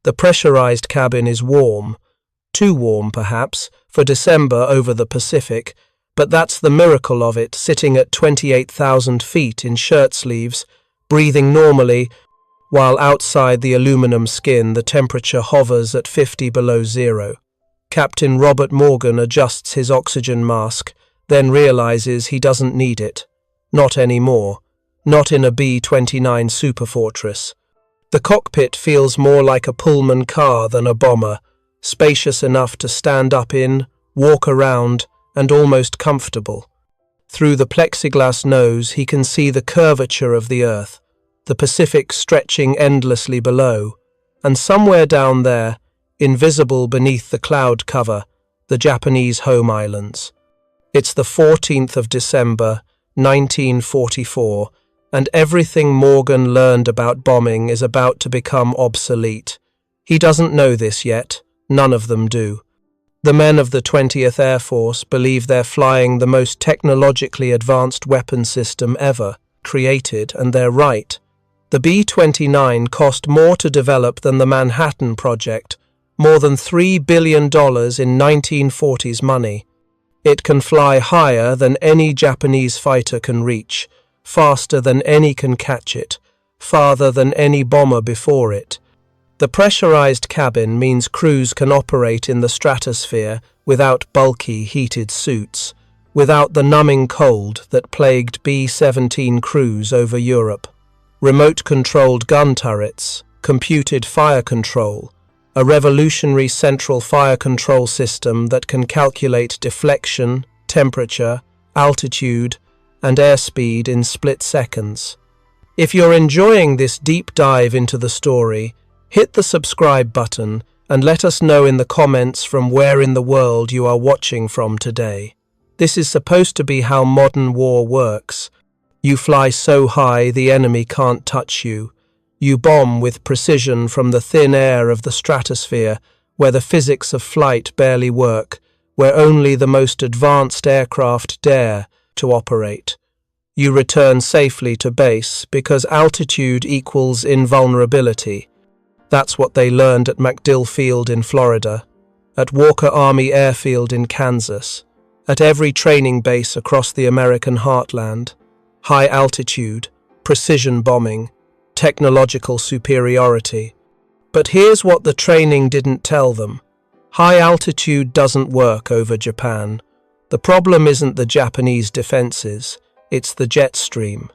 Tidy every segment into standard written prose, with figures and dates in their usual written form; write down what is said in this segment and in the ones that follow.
The pressurized cabin is warm, too warm perhaps, for December over the Pacific, but that's the miracle of it, sitting at 28,000 feet in shirt sleeves, breathing normally, while outside the aluminum skin the temperature hovers at 50 below zero. Captain Robert Morgan adjusts his oxygen mask, then realizes he doesn't need it. Not anymore. Not in a B-29 Superfortress. The cockpit feels more like a Pullman car than a bomber, spacious enough to stand up in, walk around, and almost comfortable. Through the plexiglass nose he can see the curvature of the Earth, the Pacific stretching endlessly below, and somewhere down there, invisible beneath the cloud cover, the Japanese home islands. It's the 14th of December, 1944, and everything Morgan learned about bombing is about to become obsolete. He doesn't know this yet. None of them do. The men of the 20th Air Force believe they're flying the most technologically advanced weapon system ever created, and they're right. The B-29 cost more to develop than the Manhattan Project, more than $3 billion in 1940s money. It can fly higher than any Japanese fighter can reach, faster than any can catch it, farther than any bomber before it. The pressurized cabin means crews can operate in the stratosphere without bulky, heated suits, without the numbing cold that plagued B-17 crews over Europe. Remote-controlled gun turrets, computed fire control, a revolutionary central fire control system that can calculate deflection, temperature, altitude, and airspeed in split seconds. If you're enjoying this deep dive into the story, hit the subscribe button and let us know in the comments from where in the world you are watching from today. This is supposed to be how modern war works. You fly so high the enemy can't touch you. You bomb with precision from the thin air of the stratosphere, where the physics of flight barely work, where only the most advanced aircraft dare to operate. You return safely to base because altitude equals invulnerability. That's what they learned at MacDill Field in Florida, at Walker Army Airfield in Kansas, at every training base across the American heartland. High altitude, precision bombing, technological superiority. But here's what the training didn't tell them. High altitude doesn't work over Japan. The problem isn't the Japanese defenses, it's the jet stream.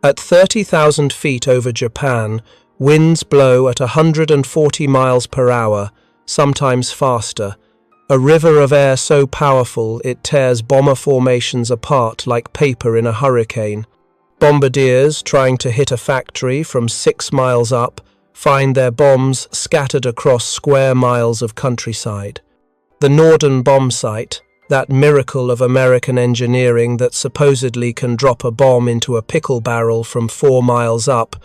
At 30,000 feet over Japan, winds blow at 140 miles per hour, sometimes faster. A river of air so powerful it tears bomber formations apart like paper in a hurricane. Bombardiers trying to hit a factory from 6 miles up find their bombs scattered across square miles of countryside. The Norden bomb site, that miracle of American engineering that supposedly can drop a bomb into a pickle barrel from 4 miles up,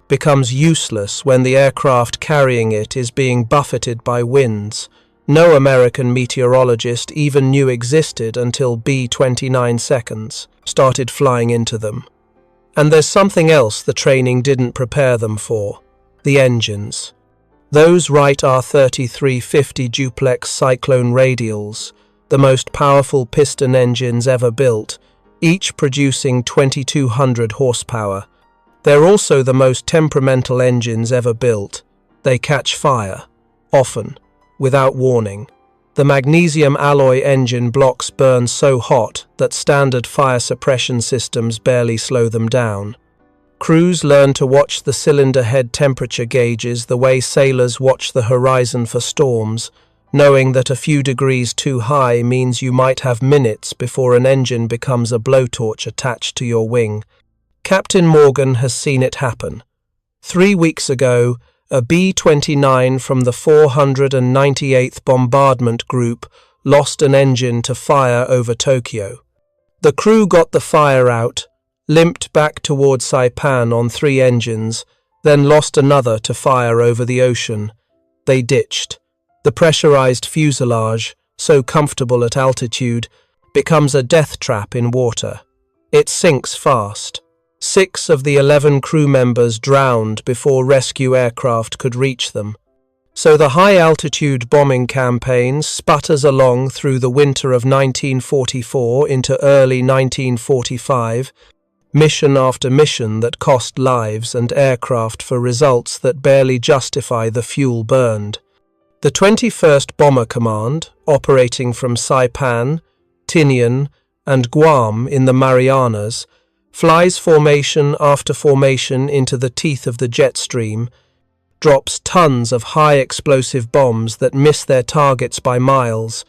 becomes useless when the aircraft carrying it is being buffeted by winds no American meteorologist even knew existed until B-29 seconds started flying into them. And there's something else the training didn't prepare them for: the engines. Those Wright R-3350 duplex Cyclone radials, the most powerful piston engines ever built, each producing 2,200 horsepower. They're also the most temperamental engines ever built. They catch fire, often, without warning. The magnesium alloy engine blocks burn so hot that standard fire suppression systems barely slow them down. Crews learn to watch the cylinder head temperature gauges the way sailors watch the horizon for storms, knowing that a few degrees too high means you might have minutes before an engine becomes a blowtorch attached to your wing. Captain Morgan has seen it happen. 3 weeks ago, a B-29 from the 498th Bombardment Group lost an engine to fire over Tokyo. The crew got the fire out, limped back toward Saipan on 3 engines, then lost another to fire over the ocean. They ditched. The pressurized fuselage, so comfortable at altitude, becomes a death trap in water. It sinks fast. 6 of the 11 crew members drowned before rescue aircraft could reach them. So the high-altitude bombing campaign sputters along through the winter of 1944 into early 1945, mission after mission that cost lives and aircraft for results that barely justify the fuel burned. The 21st Bomber Command, operating from Saipan, Tinian, and Guam in the Marianas, flies formation after formation into the teeth of the jet stream, drops tons of high-explosive bombs that miss their targets by miles,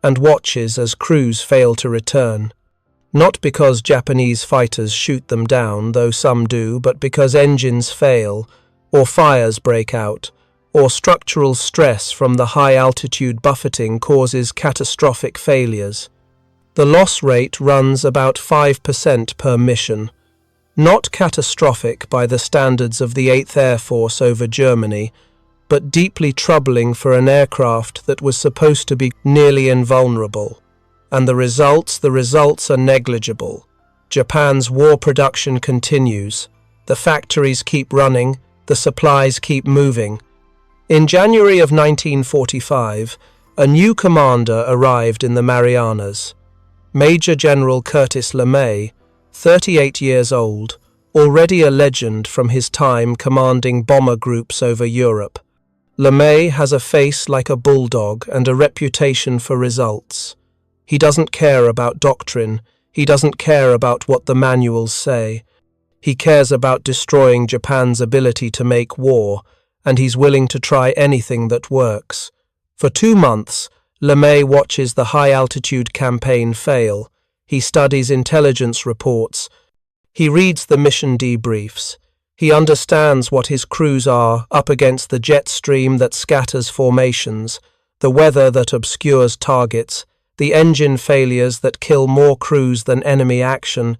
and watches as crews fail to return. Not because Japanese fighters shoot them down, though some do, but because engines fail, or fires break out, or structural stress from the high-altitude buffeting causes catastrophic failures. The loss rate runs about 5% per mission. Not catastrophic by the standards of the 8th Air Force over Germany, but deeply troubling for an aircraft that was supposed to be nearly invulnerable. And the results are negligible. Japan's war production continues. The factories keep running, the supplies keep moving. In January of 1945, a new commander arrived in the Marianas. Major General Curtis LeMay, 38 years old, already a legend from his time commanding bomber groups over Europe. LeMay has a face like a bulldog and a reputation for results. He doesn't care about doctrine, he doesn't care about what the manuals say. He cares about destroying Japan's ability to make war, and he's willing to try anything that works. For 2 months, LeMay watches the high-altitude campaign fail. He studies intelligence reports. He reads the mission debriefs. He understands what his crews are up against the jet stream that scatters formations, the weather that obscures targets, the engine failures that kill more crews than enemy action,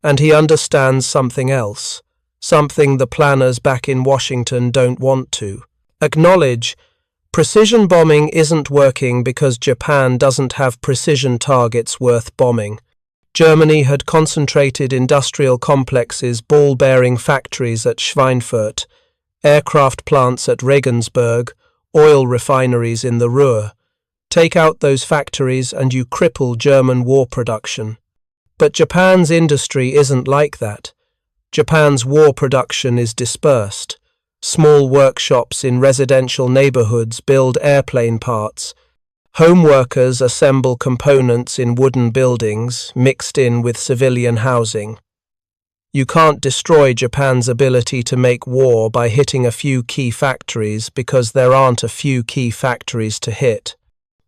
and he understands something else, something the planners back in Washington don't want to acknowledge. Precision bombing isn't working because Japan doesn't have precision targets worth bombing. Germany had concentrated industrial complexes, ball-bearing factories at Schweinfurt, aircraft plants at Regensburg, oil refineries in the Ruhr. Take out those factories and you cripple German war production. But Japan's industry isn't like that. Japan's war production is dispersed. Small workshops in residential neighborhoods build airplane parts. Home workers assemble components in wooden buildings, mixed in with civilian housing. You can't destroy Japan's ability to make war by hitting a few key factories because there aren't a few key factories to hit.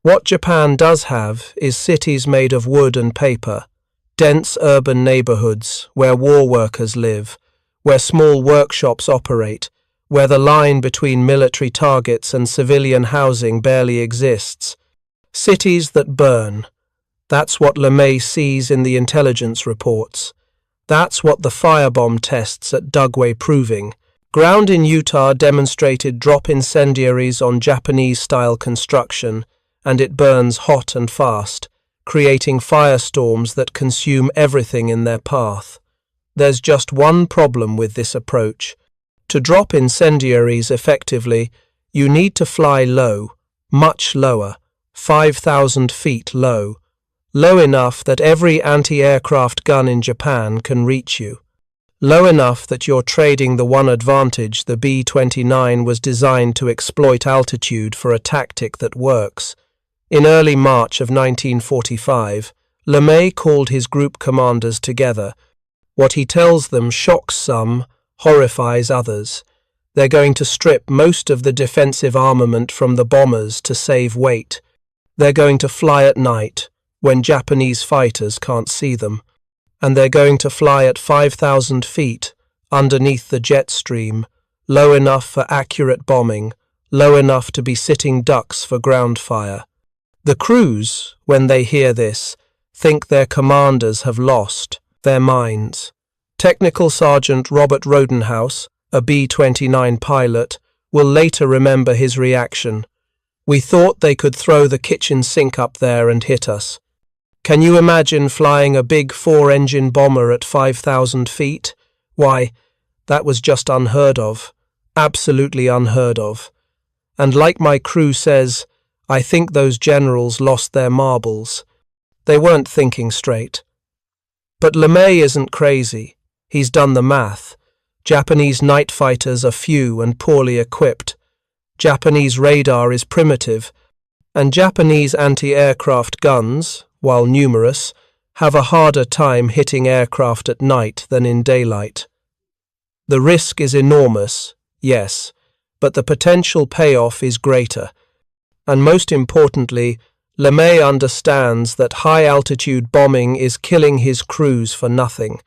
What Japan does have is cities made of wood and paper, dense urban neighborhoods where war workers live, where small workshops operate, where the line between military targets and civilian housing barely exists. Cities that burn. That's what LeMay sees in the intelligence reports. That's what the firebomb tests at Dugway proving. Ground in Utah demonstrated drop incendiaries on Japanese-style construction, and it burns hot and fast, creating firestorms that consume everything in their path. There's just one problem with this approach. To drop incendiaries effectively, you need to fly low, much lower, 5,000 feet low, low enough that every anti-aircraft gun in Japan can reach you, low enough that you're trading the one advantage the B-29 was designed to exploit altitude for a tactic that works. In early March of 1945, LeMay called his group commanders together. What he tells them shocks some, horrifies others. They're going to strip most of the defensive armament from the bombers to save weight. They're going to fly at night, when Japanese fighters can't see them. And they're going to fly at 5,000 feet, underneath the jet stream, low enough for accurate bombing, low enough to be sitting ducks for ground fire. The crews, when they hear this, think their commanders have lost their minds. Technical Sergeant Robert Rodenhouse, a B-29 pilot, will later remember his reaction. We thought they could throw the kitchen sink up there and hit us. Can you imagine flying a big 4-engine bomber at 5,000 feet? Why, that was just unheard of. Absolutely unheard of. And like my crew says, I think those generals lost their marbles. They weren't thinking straight. But LeMay isn't crazy. He's done the math. Japanese night fighters are few and poorly equipped. Japanese radar is primitive, and Japanese anti-aircraft guns, while numerous, have a harder time hitting aircraft at night than in daylight. The risk is enormous, yes, but the potential payoff is greater. And most importantly, LeMay understands that high-altitude bombing is killing his crews for nothing.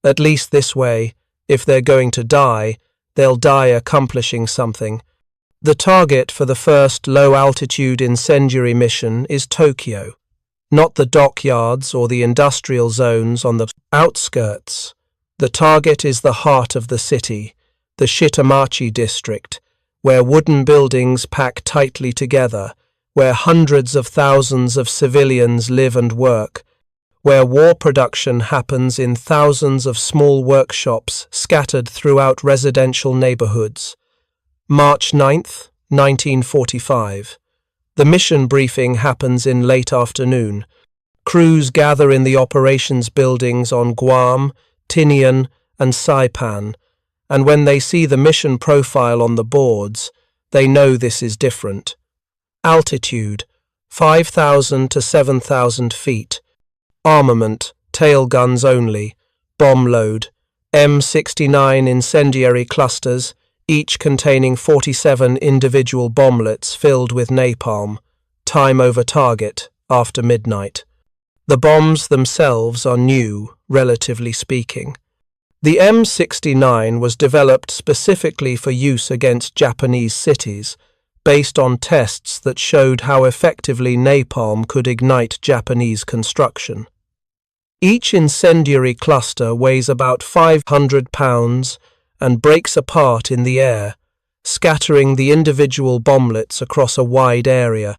At least this way, if they're going to die, they'll die accomplishing something. The target for the first low-altitude incendiary mission is Tokyo, not the dockyards or the industrial zones on the outskirts. The target is the heart of the city, the Shitamachi district, where wooden buildings pack tightly together, where hundreds of thousands of civilians live and work, where war production happens in thousands of small workshops scattered throughout residential neighborhoods. March 9th, 1945. The mission briefing happens in late afternoon. Crews gather in the operations buildings on Guam, Tinian, and Saipan, and when they see the mission profile on the boards, they know this is different. Altitude, 5,000 to 7,000 feet. Armament, tail guns only. Bomb load, M69 incendiary clusters, each containing 47 individual bomblets filled with napalm. Time over target, after midnight. The bombs themselves are new, relatively speaking. The M69 was developed specifically for use against Japanese cities, based on tests that showed how effectively napalm could ignite Japanese construction. Each incendiary cluster weighs about 500 pounds and breaks apart in the air, scattering the individual bomblets across a wide area.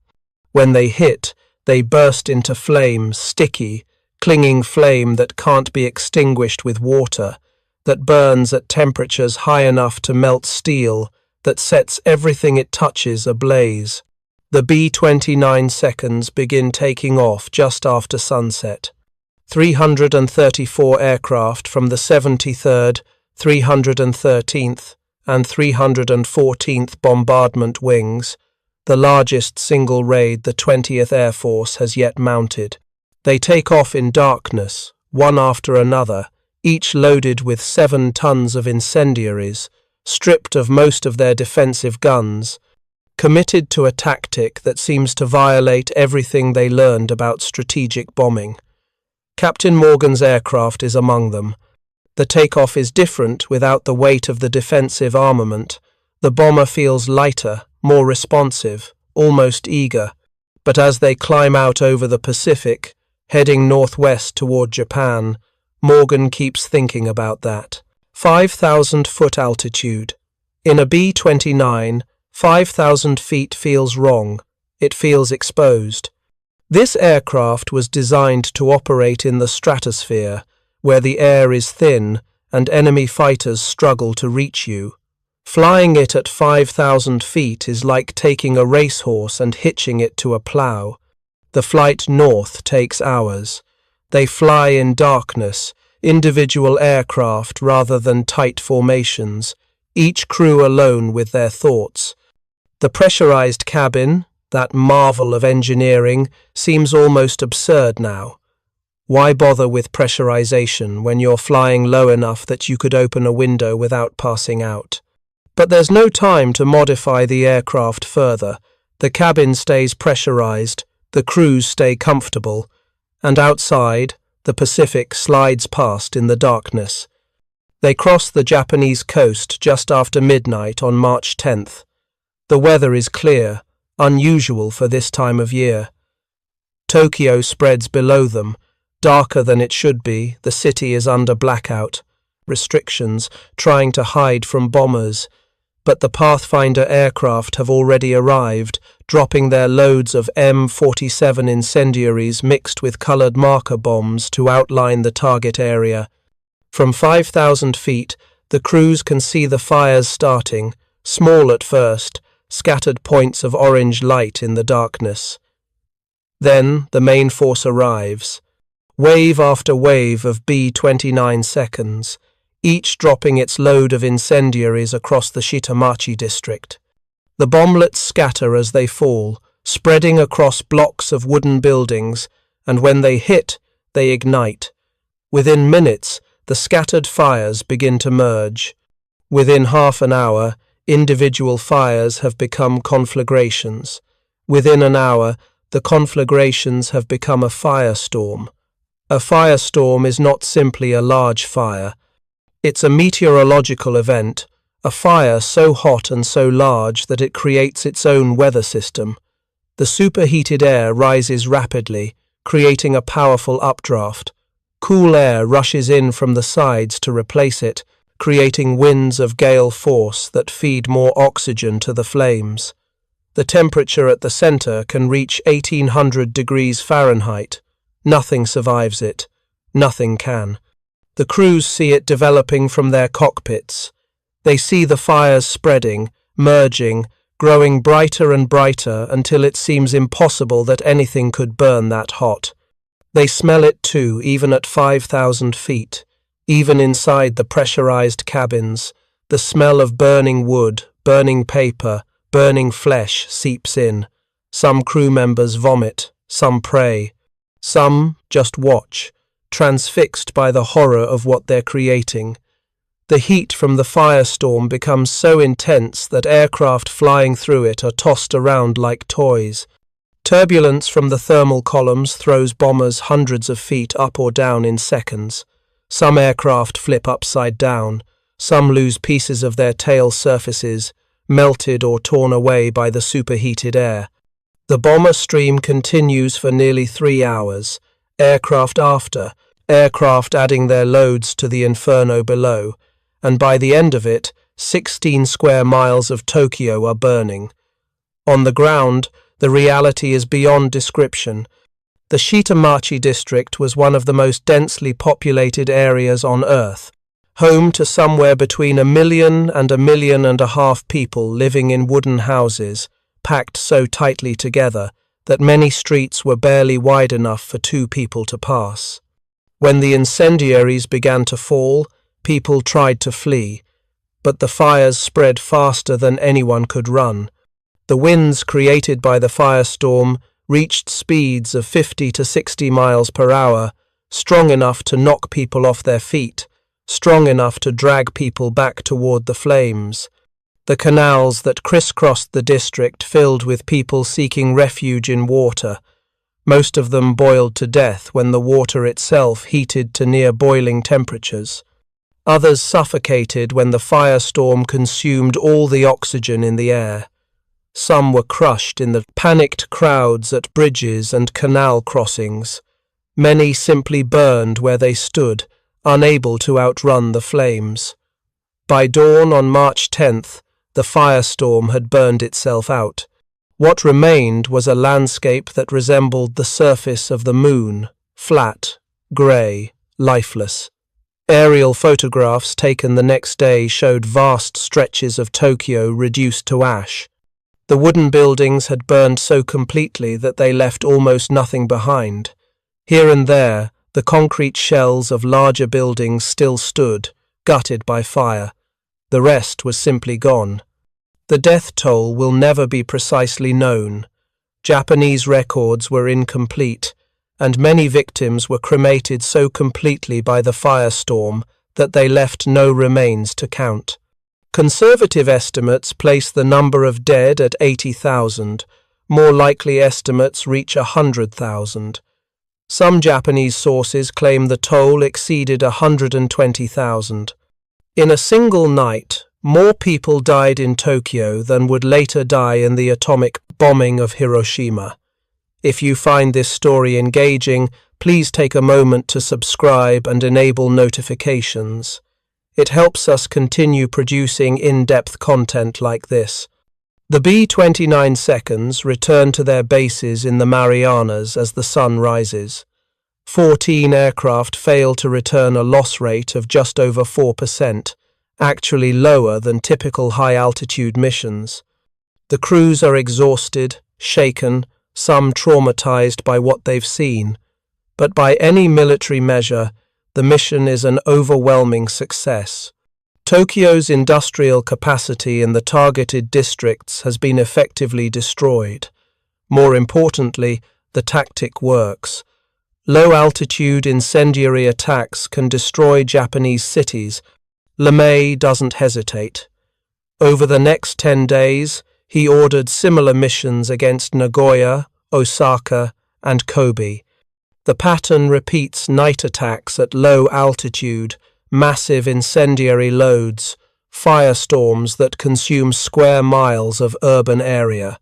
When they hit, they burst into flames, sticky, clinging flame that can't be extinguished with water, that burns at temperatures high enough to melt steel, that sets everything it touches ablaze. The B-29 seconds begin taking off just after sunset. 334 aircraft from the 73rd, 313th, and 314th Bombardment Wings, the largest single raid the 20th Air Force has yet mounted. They take off in darkness, one after another, each loaded with 7 tons of incendiaries, stripped of most of their defensive guns, committed to a tactic that seems to violate everything they learned about strategic bombing. Captain Morgan's aircraft is among them. The takeoff is different without the weight of the defensive armament. The bomber feels lighter, more responsive, almost eager. But as they climb out over the Pacific, heading northwest toward Japan, Morgan keeps thinking about that. 5,000-foot altitude. In a B-29, 5,000 feet feels wrong. It feels exposed. This aircraft was designed to operate in the stratosphere, where the air is thin and enemy fighters struggle to reach you. Flying it at 5,000 feet is like taking a racehorse and hitching it to a plow. The flight north takes hours. They fly in darkness, individual aircraft rather than tight formations, each crew alone with their thoughts. The pressurized cabin, that marvel of engineering, seems almost absurd now. Why bother with pressurization when you're flying low enough that you could open a window without passing out? But there's no time to modify the aircraft further. The cabin stays pressurized, the crews stay comfortable, and outside, the Pacific slides past in the darkness. They cross the Japanese coast just after midnight on March 10th. The weather is clear, unusual for this time of year. Tokyo spreads below them, darker than it should be. The city is under blackout restrictions, trying to hide from bombers. But the Pathfinder aircraft have already arrived, dropping their loads of M47 incendiaries mixed with colored marker bombs to outline the target area. From 5,000 feet, the crews can see the fires starting, small at first, scattered points of orange light in the darkness. Then the main force arrives. Wave after wave of B-29 seconds, each dropping its load of incendiaries across the Shitamachi district. The bomblets scatter as they fall, spreading across blocks of wooden buildings, and when they hit, they ignite. Within minutes, the scattered fires begin to merge. Within half an hour, individual fires have become conflagrations. Within an hour, the conflagrations have become a firestorm. A firestorm is not simply a large fire. It's a meteorological event, a fire so hot and so large that it creates its own weather system. The superheated air rises rapidly, creating a powerful updraft. Cool air rushes in from the sides to replace it, creating winds of gale force that feed more oxygen to the flames. The temperature at the center can reach 1800 degrees Fahrenheit. Nothing survives it. Nothing can. The crews see it developing from their cockpits. They see the fires spreading, merging, growing brighter and brighter until it seems impossible that anything could burn that hot. They smell it too, even at 5,000 feet. Even inside the pressurized cabins, the smell of burning wood, burning paper, burning flesh seeps in. Some crew members vomit, some pray. Some just watch, transfixed by the horror of what they're creating. The heat from the firestorm becomes so intense that aircraft flying through it are tossed around like toys. Turbulence from the thermal columns throws bombers hundreds of feet up or down in seconds. Some aircraft flip upside down. Some lose pieces of their tail surfaces, melted or torn away by the superheated air. The bomber stream continues for nearly 3 hours, aircraft after, aircraft adding their loads to the inferno below, and by the end of it, 16 square miles of Tokyo are burning. On the ground, the reality is beyond description. The Shitamachi district was one of the most densely populated areas on Earth, home to somewhere between 1 million and 1.5 million people living in wooden houses, packed so tightly together that many streets were barely wide enough for 2 people to pass. When the incendiaries began to fall, people tried to flee, but the fires spread faster than anyone could run. The winds created by the firestorm reached speeds of 50 to 60 miles per hour, strong enough to knock people off their feet, strong enough to drag people back toward the flames. The canals that crisscrossed the district filled with people seeking refuge in water. Most of them boiled to death when the water itself heated to near boiling temperatures. Others suffocated when the firestorm consumed all the oxygen in the air. Some were crushed in the panicked crowds at bridges and canal crossings. Many simply burned where they stood, unable to outrun the flames. By dawn on March 10th, the firestorm had burned itself out. What remained was a landscape that resembled the surface of the moon, flat, grey, lifeless. Aerial photographs taken the next day showed vast stretches of Tokyo reduced to ash. The wooden buildings had burned so completely that they left almost nothing behind. Here and there, the concrete shells of larger buildings still stood, gutted by fire. The rest was simply gone. The death toll will never be precisely known. Japanese records were incomplete, and many victims were cremated so completely by the firestorm that they left no remains to count. Conservative estimates place the number of dead at 80,000. More likely estimates reach 100,000. Some Japanese sources claim the toll exceeded 120,000. In a single night, more people died in Tokyo than would later die in the atomic bombing of Hiroshima. If you find this story engaging, please take a moment to subscribe and enable notifications. It helps us continue producing in-depth content like this. The B-29 seconds return to their bases in the Marianas as the sun rises. 14 aircraft fail to return a loss rate of just over 4%, actually lower than typical high-altitude missions. The crews are exhausted, shaken, some traumatized by what they've seen. But by any military measure, the mission is an overwhelming success. Tokyo's industrial capacity in the targeted districts has been effectively destroyed. More importantly, the tactic works. Low-altitude incendiary attacks can destroy Japanese cities. LeMay doesn't hesitate. Over the next 10 days, he ordered similar missions against Nagoya, Osaka, and Kobe. The pattern repeats: night attacks at low altitude, massive incendiary loads, firestorms that consume square miles of urban area.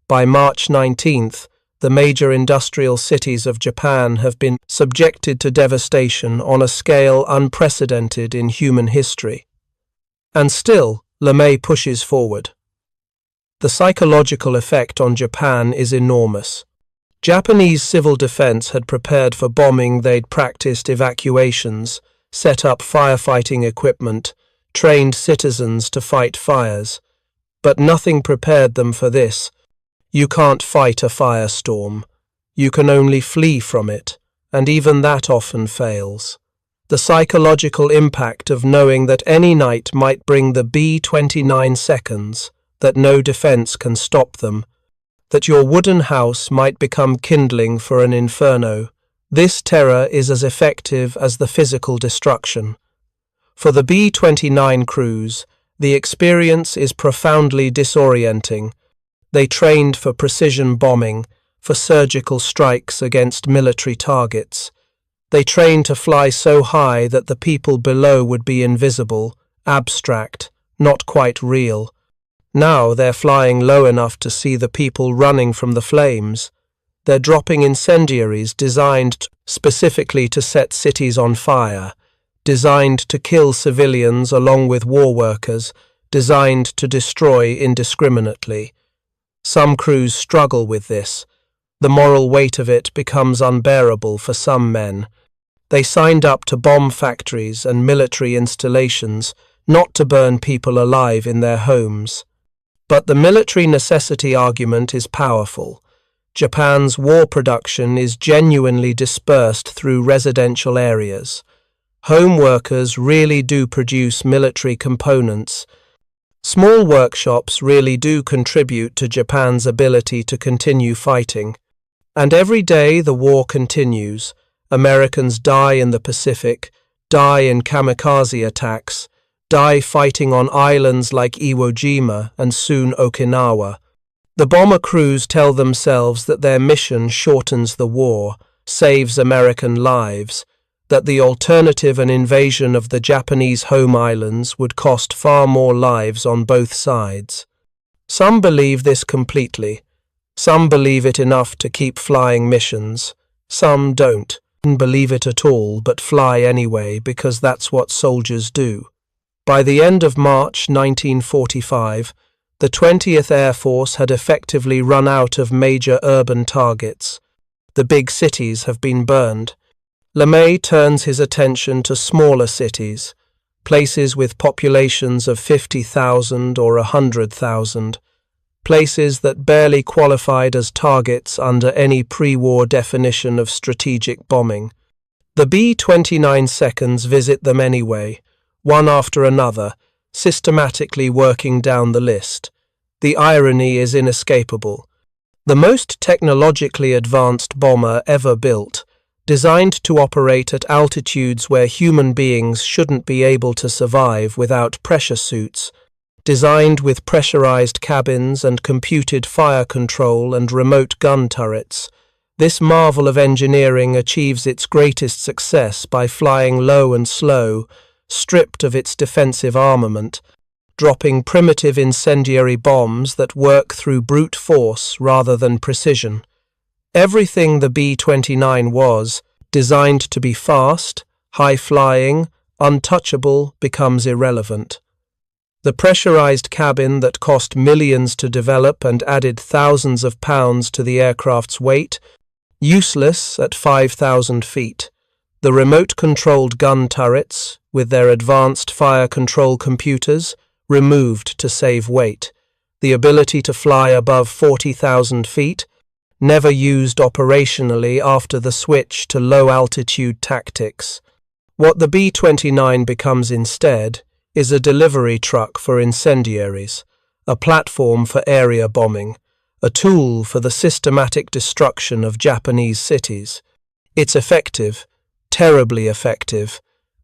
By March 19th, the major industrial cities of Japan have been subjected to devastation on a scale unprecedented in human history. And still, LeMay pushes forward. The psychological effect on Japan is enormous. Japanese civil defense had prepared for bombing. They'd practiced evacuations, set up firefighting equipment, trained citizens to fight fires. But nothing prepared them for this. You can't fight a firestorm. You can only flee from it, and even that often fails. The psychological impact of knowing that any night might bring the B-29 seconds, that no defense can stop them, that your wooden house might become kindling for an inferno. This terror is as effective as the physical destruction. For the B-29 crews, the experience is profoundly disorienting. They trained for precision bombing, for surgical strikes against military targets. They trained to fly so high that the people below would be invisible, abstract, not quite real. Now they're flying low enough to see the people running from the flames. They're dropping incendiaries designed specifically to set cities on fire, designed to kill civilians along with war workers, designed to destroy indiscriminately. Some crews struggle with this. The moral weight of it becomes unbearable for some men. They signed up to bomb factories and military installations, not to burn people alive in their homes. But the military necessity argument is powerful. Japan's war production is genuinely dispersed through residential areas. Home workers really do produce military components. Small workshops really do contribute to Japan's ability to continue fighting. And every day the war continues. Americans die in the Pacific, die in kamikaze attacks, die fighting on islands like Iwo Jima and soon Okinawa. The bomber crews tell themselves that their mission shortens the war, saves American lives, that the alternative, an invasion of the Japanese home islands, would cost far more lives on both sides. Some believe this completely. Some believe it enough to keep flying missions. Some don't believe it at all but fly anyway because that's what soldiers do. By the end of March 1945, the 20th Air Force had effectively run out of major urban targets. The big cities have been burned. LeMay turns his attention to smaller cities, places with populations of 50,000 or 100,000, places that barely qualified as targets under any pre-war definition of strategic bombing. The B-29 seconds visit them anyway, one after another, systematically working down the list. The irony is inescapable. The most technologically advanced bomber ever built, designed to operate at altitudes where human beings shouldn't be able to survive without pressure suits, designed with pressurized cabins and computed fire control and remote gun turrets. This marvel of engineering achieves its greatest success by flying low and slow, stripped of its defensive armament, dropping primitive incendiary bombs that work through brute force rather than precision. Everything the B-29 was, designed to be fast, high-flying, untouchable, becomes irrelevant. The pressurized cabin that cost millions to develop and added thousands of pounds to the aircraft's weight, useless at 5,000 feet. The remote-controlled gun turrets, with their advanced fire control computers, removed to save weight. the ability to fly above 40,000 feet, never used operationally after the switch to low-altitude tactics. What the B-29 becomes instead is a delivery truck for incendiaries, a platform for area bombing, a tool for the systematic destruction of Japanese cities. It's effective, terribly effective,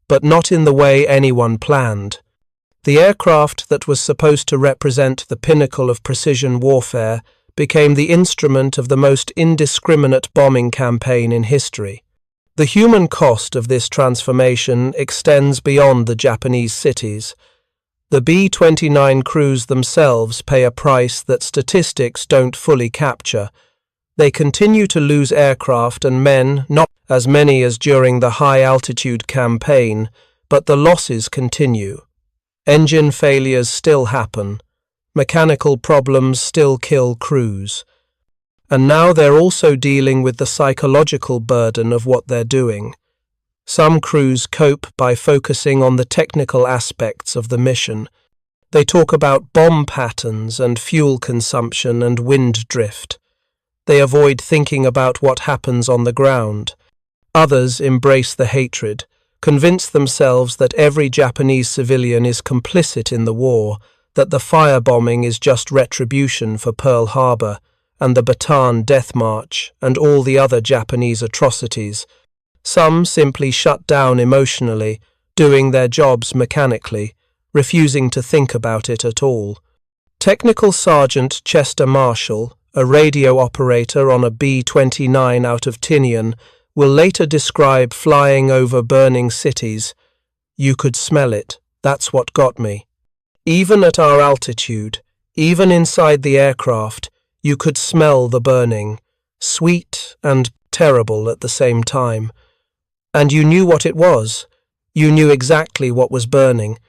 but not in the way anyone planned. The aircraft that was supposed to represent the pinnacle of precision warfare became the instrument of the most indiscriminate bombing campaign in history. The human cost of this transformation extends beyond the Japanese cities. The B-29 crews themselves pay a price that statistics don't fully capture. They continue to lose aircraft and men, not as many as during the high-altitude campaign, but the losses continue. Engine failures still happen. Mechanical problems still kill crews. And now they're also dealing with the psychological burden of what they're doing. Some crews cope by focusing on the technical aspects of the mission. They talk about bomb patterns and fuel consumption and wind drift. They avoid thinking about what happens on the ground. Others embrace the hatred, convince themselves that every Japanese civilian is complicit in the war, that the firebombing is just retribution for Pearl Harbor and the Bataan Death March and all the other Japanese atrocities. Some simply shut down emotionally, doing their jobs mechanically, refusing to think about it at all. Technical Sergeant Chester Marshall, a radio operator on a B-29 out of Tinian, will later describe flying over burning cities. "You could smell it. That's what got me. Even at our altitude, even inside the aircraft, you could smell the burning, sweet and terrible at the same time. And you knew what it was. You knew exactly what was burning.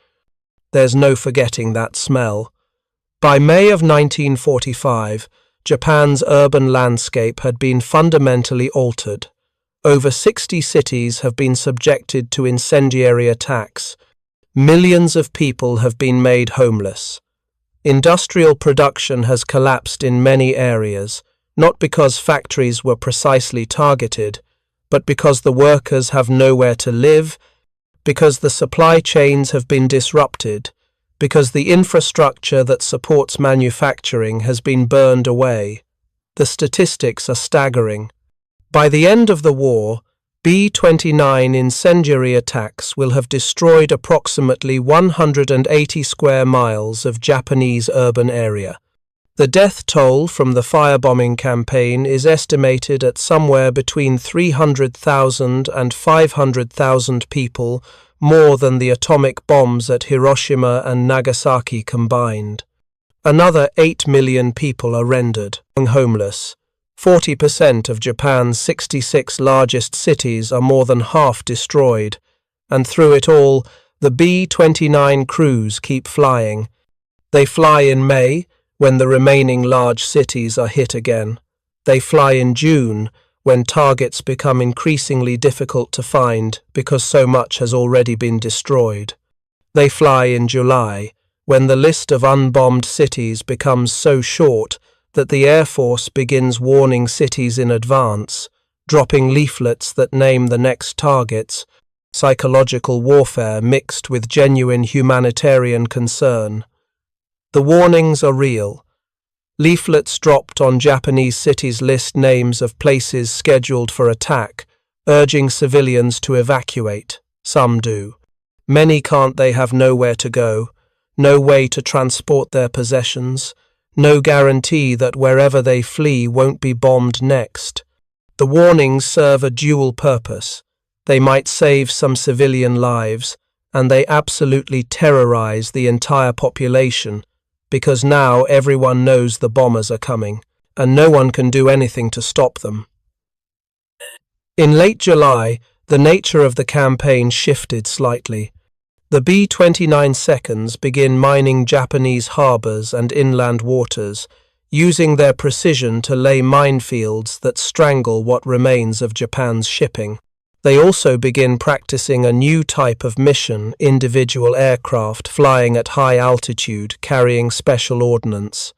There's no forgetting that smell." By May of 1945, Japan's urban landscape had been fundamentally altered. Over 60 cities have been subjected to incendiary attacks. Millions of people have been made homeless. Industrial production has collapsed in many areas, not because factories were precisely targeted, but because the workers have nowhere to live, because the supply chains have been disrupted, because the infrastructure that supports manufacturing has been burned away. The statistics are staggering. By the end of the war, B-29 incendiary attacks will have destroyed approximately 180 square miles of Japanese urban area. The death toll from the firebombing campaign is estimated at somewhere between 300,000 and 500,000 people, more than the atomic bombs at Hiroshima and Nagasaki combined. Another 8 million people are rendered homeless. 40% of Japan's 66 largest cities are more than half destroyed, and through it all, the B-29 crews keep flying. They fly in May, when the remaining large cities are hit again. They fly in June, when targets become increasingly difficult to find because so much has already been destroyed. They fly in July, when the list of unbombed cities becomes so short that the Air Force begins warning cities in advance, dropping leaflets that name the next targets, psychological warfare mixed with genuine humanitarian concern. The warnings are real. Leaflets dropped on Japanese cities list names of places scheduled for attack, urging civilians to evacuate. Some do. Many can't. They have nowhere to go, no way to transport their possessions, no guarantee that wherever they flee won't be bombed next. The warnings serve a dual purpose. They might save some civilian lives, and they absolutely terrorize the entire population, because now everyone knows the bombers are coming, and no one can do anything to stop them. In late July, the nature of the campaign shifted slightly. The B-29 seconds begin mining Japanese harbors and inland waters, using their precision to lay minefields that strangle what remains of Japan's shipping. They also begin practicing a new type of mission, individual aircraft flying at high altitude, carrying special ordnance.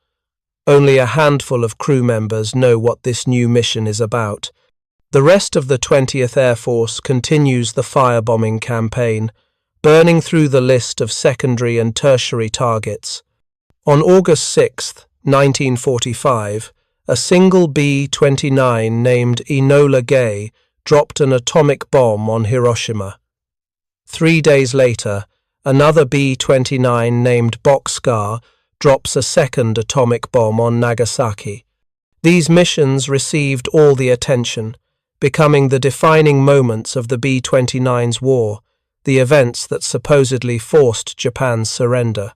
Only a handful of crew members know what this new mission is about. The rest of the 20th Air Force continues the firebombing campaign, burning through the list of secondary and tertiary targets. On August 6, 1945, a single B-29 named Enola Gay dropped an atomic bomb on Hiroshima. 3 days later, another B-29 named Boxcar drops a second atomic bomb on Nagasaki. These missions received all the attention, becoming the defining moments of the B-29's war, the events that supposedly forced Japan's surrender.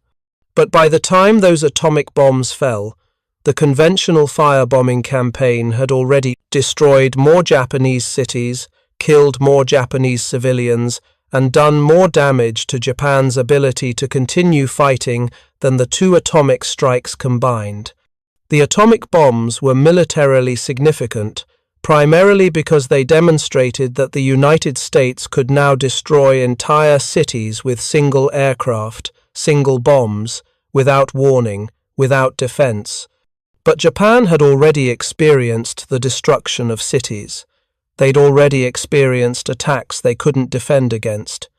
But by the time those atomic bombs fell, the conventional firebombing campaign had already destroyed more Japanese cities, killed more Japanese civilians, and done more damage to Japan's ability to continue fighting than the two atomic strikes combined. The atomic bombs were militarily significant, primarily because they demonstrated that the United States could now destroy entire cities with single aircraft, single bombs, without warning, without defense. But Japan had already experienced the destruction of cities. They'd already experienced attacks they couldn't defend against.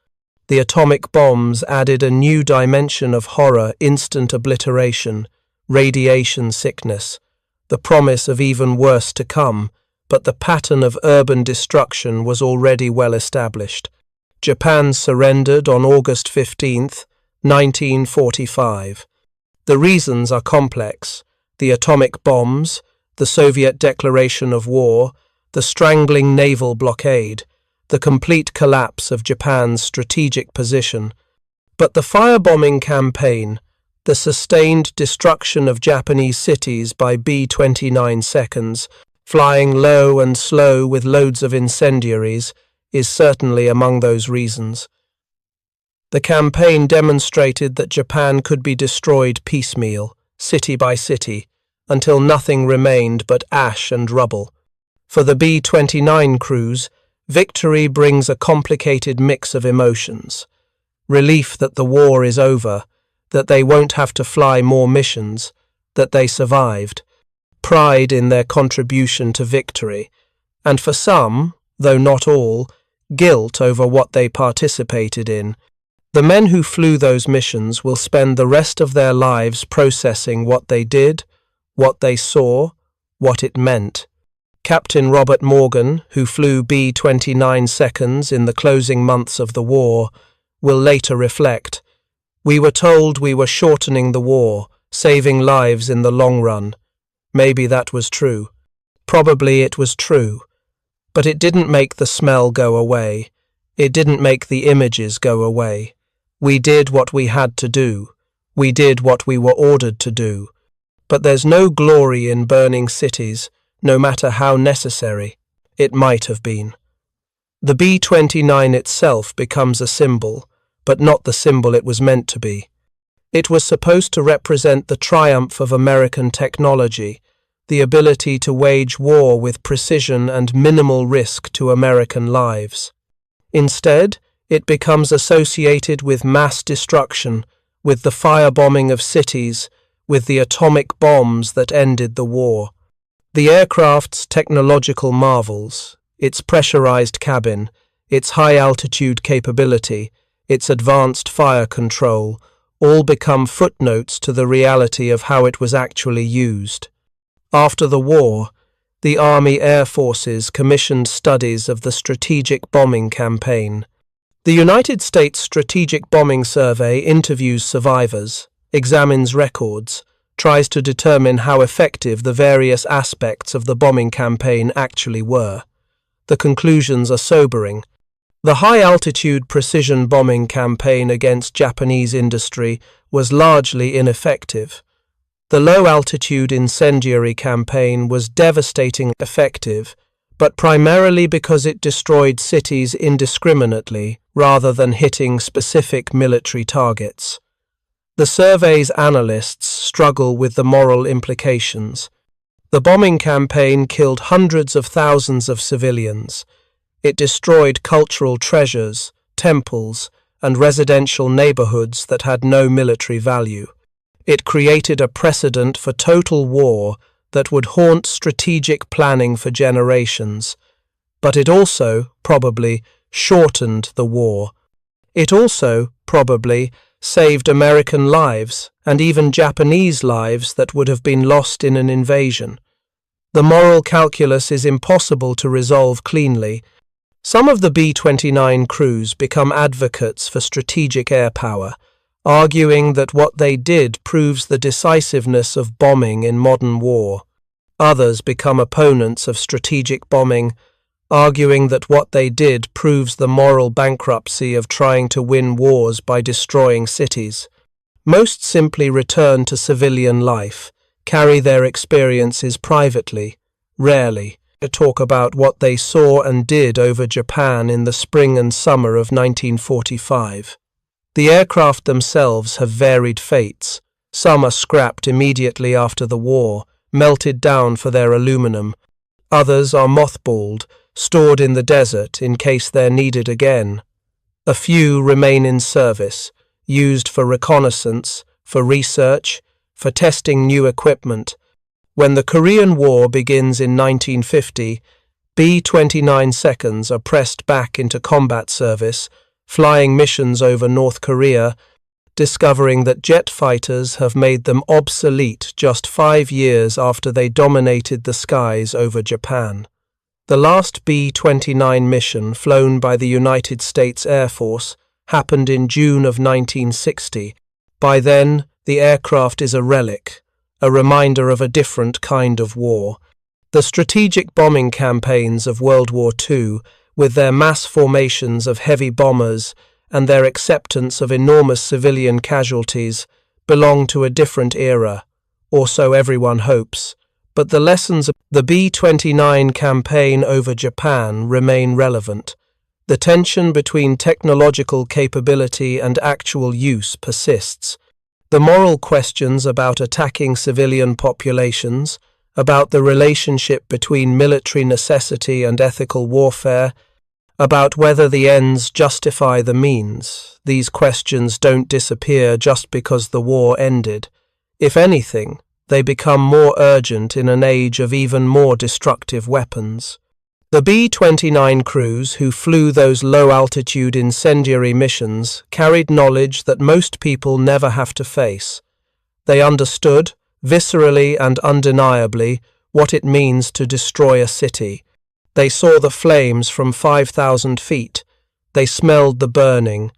The atomic bombs added a new dimension of horror, instant obliteration, radiation sickness, the promise of even worse to come, but the pattern of urban destruction was already well established. Japan surrendered on August 15, 1945. The reasons are complex. The atomic bombs, the Soviet declaration of war, the strangling naval blockade, the complete collapse of Japan's strategic position. But the firebombing campaign, the sustained destruction of Japanese cities by B-29 seconds, flying low and slow with loads of incendiaries, is certainly among those reasons. The campaign demonstrated that Japan could be destroyed piecemeal, city by city, until nothing remained but ash and rubble. For the B-29 crews, victory brings a complicated mix of emotions. Relief that the war is over, that they won't have to fly more missions, that they survived. Pride in their contribution to victory. And for some, though not all, guilt over what they participated in. The men who flew those missions will spend the rest of their lives processing what they did, what they saw, what it meant. Captain Robert Morgan, who flew B-29 seconds in the closing months of the war, will later reflect, "We were told we were shortening the war, saving lives in the long run. Maybe that was true. Probably it was true. But it didn't make the smell go away. It didn't make the images go away. We did what we had to do. We did what we were ordered to do. But there's no glory in burning cities, no matter how necessary it might have been." The B-29 itself becomes a symbol, but not the symbol it was meant to be. It was supposed to represent the triumph of American technology, the ability to wage war with precision and minimal risk to American lives. Instead, it becomes associated with mass destruction, with the firebombing of cities, with the atomic bombs that ended the war. The aircraft's technological marvels, its pressurized cabin, its high-altitude capability, its advanced fire control, all become footnotes to the reality of how it was actually used. After the war, the Army Air Forces commissioned studies of the strategic bombing campaign. The United States Strategic Bombing Survey interviews survivors, examines records, tries to determine how effective the various aspects of the bombing campaign actually were. The conclusions are sobering. The high-altitude precision bombing campaign against Japanese industry was largely ineffective. The low-altitude incendiary campaign was devastatingly effective, but primarily because it destroyed cities indiscriminately rather than hitting specific military targets. The survey's analysts struggle with the moral implications. The bombing campaign killed hundreds of thousands of civilians. It destroyed cultural treasures, temples, and residential neighborhoods that had no military value. It created a precedent for total war that would haunt strategic planning for generations. But it also, probably, shortened the war. It also, probably, saved American lives and even Japanese lives that would have been lost in an invasion. The moral calculus is impossible to resolve cleanly. Some of the B-29 crews become advocates for strategic air power, arguing that what they did proves the decisiveness of bombing in modern war. Others become opponents of strategic bombing, arguing that what they did proves the moral bankruptcy of trying to win wars by destroying cities. Most simply return to civilian life, carry their experiences privately, rarely talk about what they saw and did over Japan in the spring and summer of 1945. The aircraft themselves have varied fates. Some are scrapped immediately after the war, melted down for their aluminum. Others are mothballed, stored in the desert in case they're needed again. A few remain in service, used for reconnaissance, for research, for testing new equipment. When the Korean War begins in 1950, B-29 seconds are pressed back into combat service, flying missions over North Korea, discovering that jet fighters have made them obsolete just 5 years after they dominated the skies over Japan. The last B-29 mission flown by the United States Air Force happened in June of 1960. By then, the aircraft is a relic, a reminder of a different kind of war. The strategic bombing campaigns of World War II, with their mass formations of heavy bombers and their acceptance of enormous civilian casualties, belong to a different era, or so everyone hopes. But the lessons of the B-29 campaign over Japan remain relevant. The tension between technological capability and actual use persists. The moral questions about attacking civilian populations, about the relationship between military necessity and ethical warfare, about whether the ends justify the means, these questions don't disappear just because the war ended. If anything, they become more urgent in an age of even more destructive weapons. The B-29 crews who flew those low-altitude incendiary missions carried knowledge that most people never have to face. They understood, viscerally and undeniably, what it means to destroy a city. They saw the flames from 5,000 feet. They smelled the burning.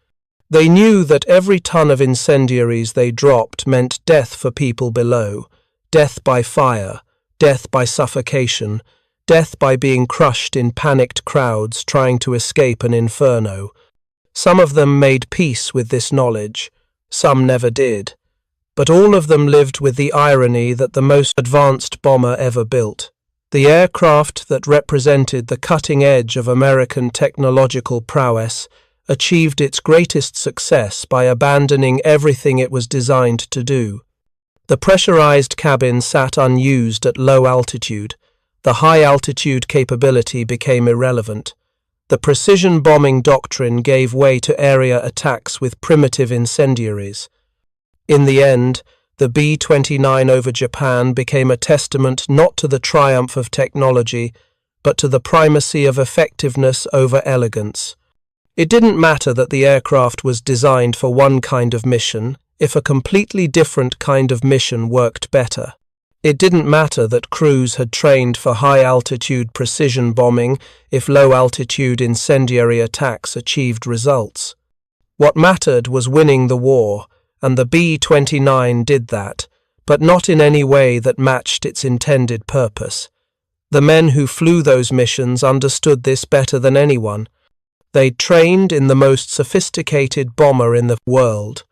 They knew that every ton of incendiaries they dropped meant death for people below, death by fire, death by suffocation, death by being crushed in panicked crowds trying to escape an inferno. Some of them made peace with this knowledge, some never did. But all of them lived with the irony that the most advanced bomber ever built, the aircraft that represented the cutting edge of American technological prowess, achieved its greatest success by abandoning everything it was designed to do. The pressurized cabin sat unused at low altitude. The high-altitude capability became irrelevant. The precision bombing doctrine gave way to area attacks with primitive incendiaries. In the end, the B-29 over Japan became a testament not to the triumph of technology, but to the primacy of effectiveness over elegance. It didn't matter that the aircraft was designed for one kind of mission if a completely different kind of mission worked better. It didn't matter that crews had trained for high-altitude precision bombing if low-altitude incendiary attacks achieved results. What mattered was winning the war, and the B-29 did that, but not in any way that matched its intended purpose. The men who flew those missions understood this better than anyone. They'd trained in the most sophisticated bomber in the world,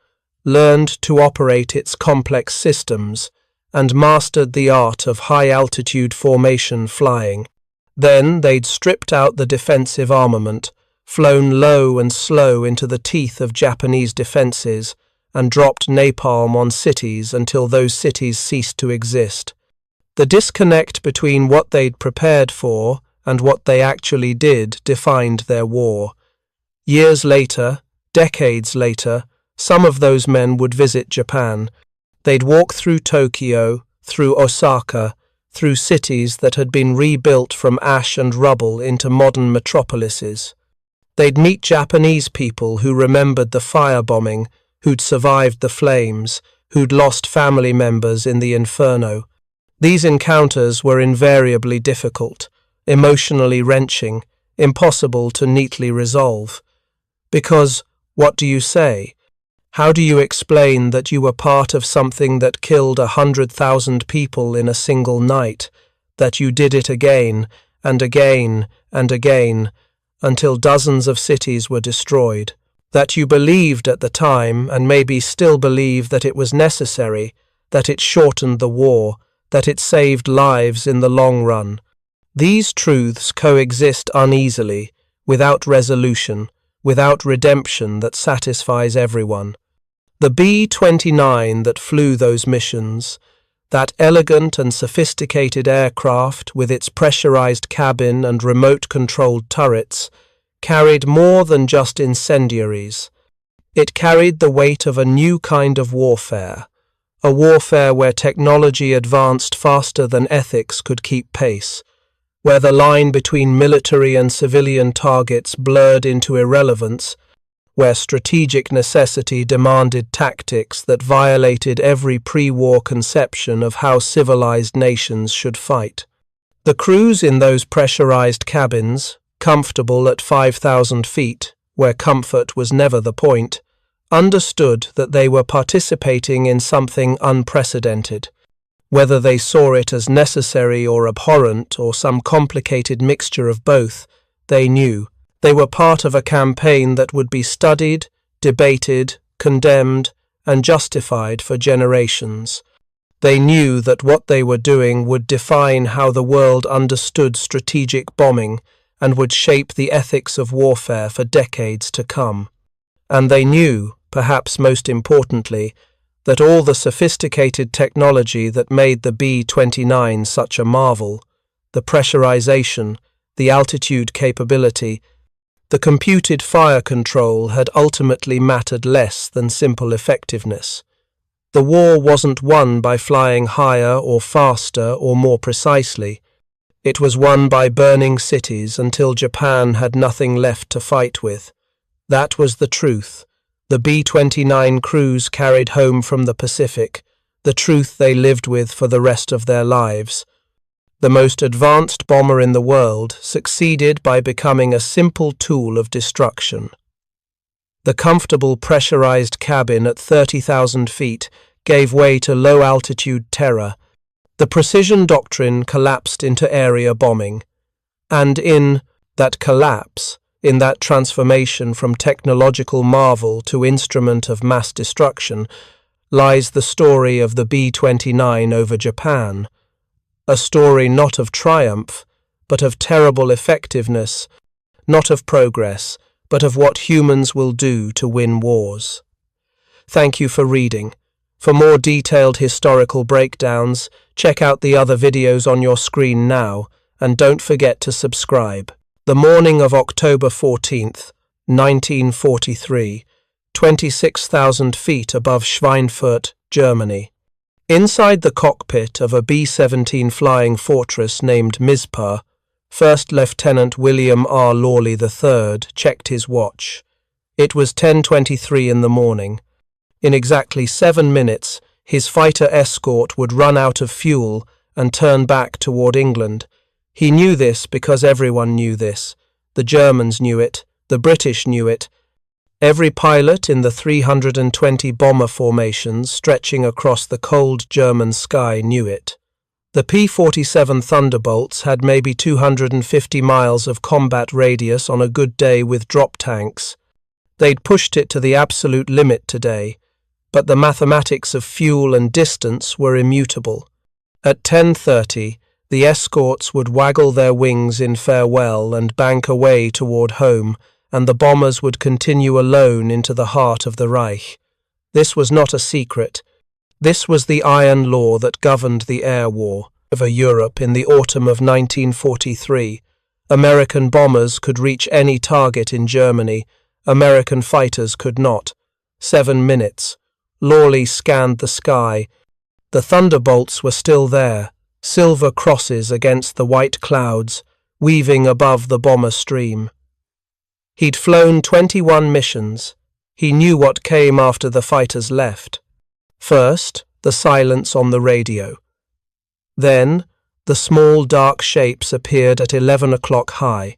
learned to operate its complex systems, and mastered the art of high-altitude formation flying. Then they'd stripped out the defensive armament, flown low and slow into the teeth of Japanese defenses, and dropped napalm on cities until those cities ceased to exist. The disconnect between what they'd prepared for and what they actually did defined their war. Years later, decades later, some of those men would visit Japan. They'd walk through Tokyo, through Osaka, through cities that had been rebuilt from ash and rubble into modern metropolises. They'd meet Japanese people who remembered the firebombing, who'd survived the flames, who'd lost family members in the inferno. These encounters were invariably difficult, emotionally wrenching, impossible to neatly resolve. Because, what do you say? How do you explain that you were part of something that killed 100,000 people in a single night, that you did it again and again and again, until dozens of cities were destroyed, that you believed at the time and maybe still believe that it was necessary, that it shortened the war, that it saved lives in the long run? These truths coexist uneasily, without resolution, without redemption that satisfies everyone. The B-29 that flew those missions, that elegant and sophisticated aircraft with its pressurized cabin and remote-controlled turrets, carried more than just incendiaries. It carried the weight of a new kind of warfare, a warfare where technology advanced faster than ethics could keep pace, where the line between military and civilian targets blurred into irrelevance, where strategic necessity demanded tactics that violated every pre-war conception of how civilized nations should fight. The crews in those pressurized cabins, comfortable at 5,000 feet, where comfort was never the point, understood that they were participating in something unprecedented. Whether they saw it as necessary or abhorrent or some complicated mixture of both, they knew. They were part of a campaign that would be studied, debated, condemned, and justified for generations. They knew that what they were doing would define how the world understood strategic bombing and would shape the ethics of warfare for decades to come. And they knew, perhaps most importantly, that all the sophisticated technology that made the B-29 such a marvel, the pressurization, the altitude capability, the computed fire control had ultimately mattered less than simple effectiveness. The war wasn't won by flying higher or faster or more precisely. It was won by burning cities until Japan had nothing left to fight with. That was the truth. The B-29 crews carried home from the Pacific, the truth they lived with for the rest of their lives. The most advanced bomber in the world succeeded by becoming a simple tool of destruction. The comfortable pressurized cabin at 30,000 feet gave way to low-altitude terror. The precision doctrine collapsed into area bombing. And in that collapse, in that transformation from technological marvel to instrument of mass destruction, lies the story of the B-29 over Japan. A story not of triumph, but of terrible effectiveness, not of progress, but of what humans will do to win wars. Thank you for reading. For more detailed historical breakdowns, check out the other videos on your screen now, and don't forget to subscribe. The morning of October 14th, 1943, 26,000 feet above Schweinfurt, Germany. Inside the cockpit of a B-17 flying fortress named Mizpah, First Lieutenant William R. Lawley III checked his watch. It was 10:23 in the morning. In exactly 7 minutes, his fighter escort would run out of fuel and turn back toward England. He knew this because everyone knew this. The Germans knew it, the British knew it. Every pilot in the 320 bomber formations stretching across the cold German sky knew it. The P-47 Thunderbolts had maybe 250 miles of combat radius on a good day with drop tanks. They'd pushed it to the absolute limit today, but the mathematics of fuel and distance were immutable. At 10:30, the escorts would waggle their wings in farewell and bank away toward home, and the bombers would continue alone into the heart of the Reich. This was not a secret. This was the iron law that governed the air war over Europe in the autumn of 1943. American bombers could reach any target in Germany. American fighters could not. 7 minutes. Lawley scanned the sky. The thunderbolts were still there, silver crosses against the white clouds, weaving above the bomber stream. He'd flown 21 missions. He knew what came after the fighters left. First, the silence on the radio. Then, the small dark shapes appeared at 11 o'clock high.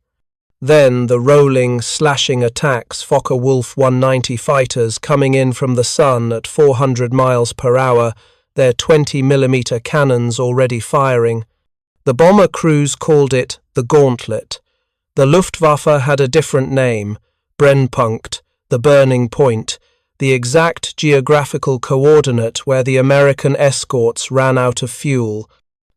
Then the rolling, slashing attacks, Focke-Wulf 190 fighters coming in from the sun at 400 miles per hour, their 20mm cannons already firing. The bomber crews called it the Gauntlet. The Luftwaffe had a different name, Brennpunkt, the burning point, the exact geographical coordinate where the American escorts ran out of fuel,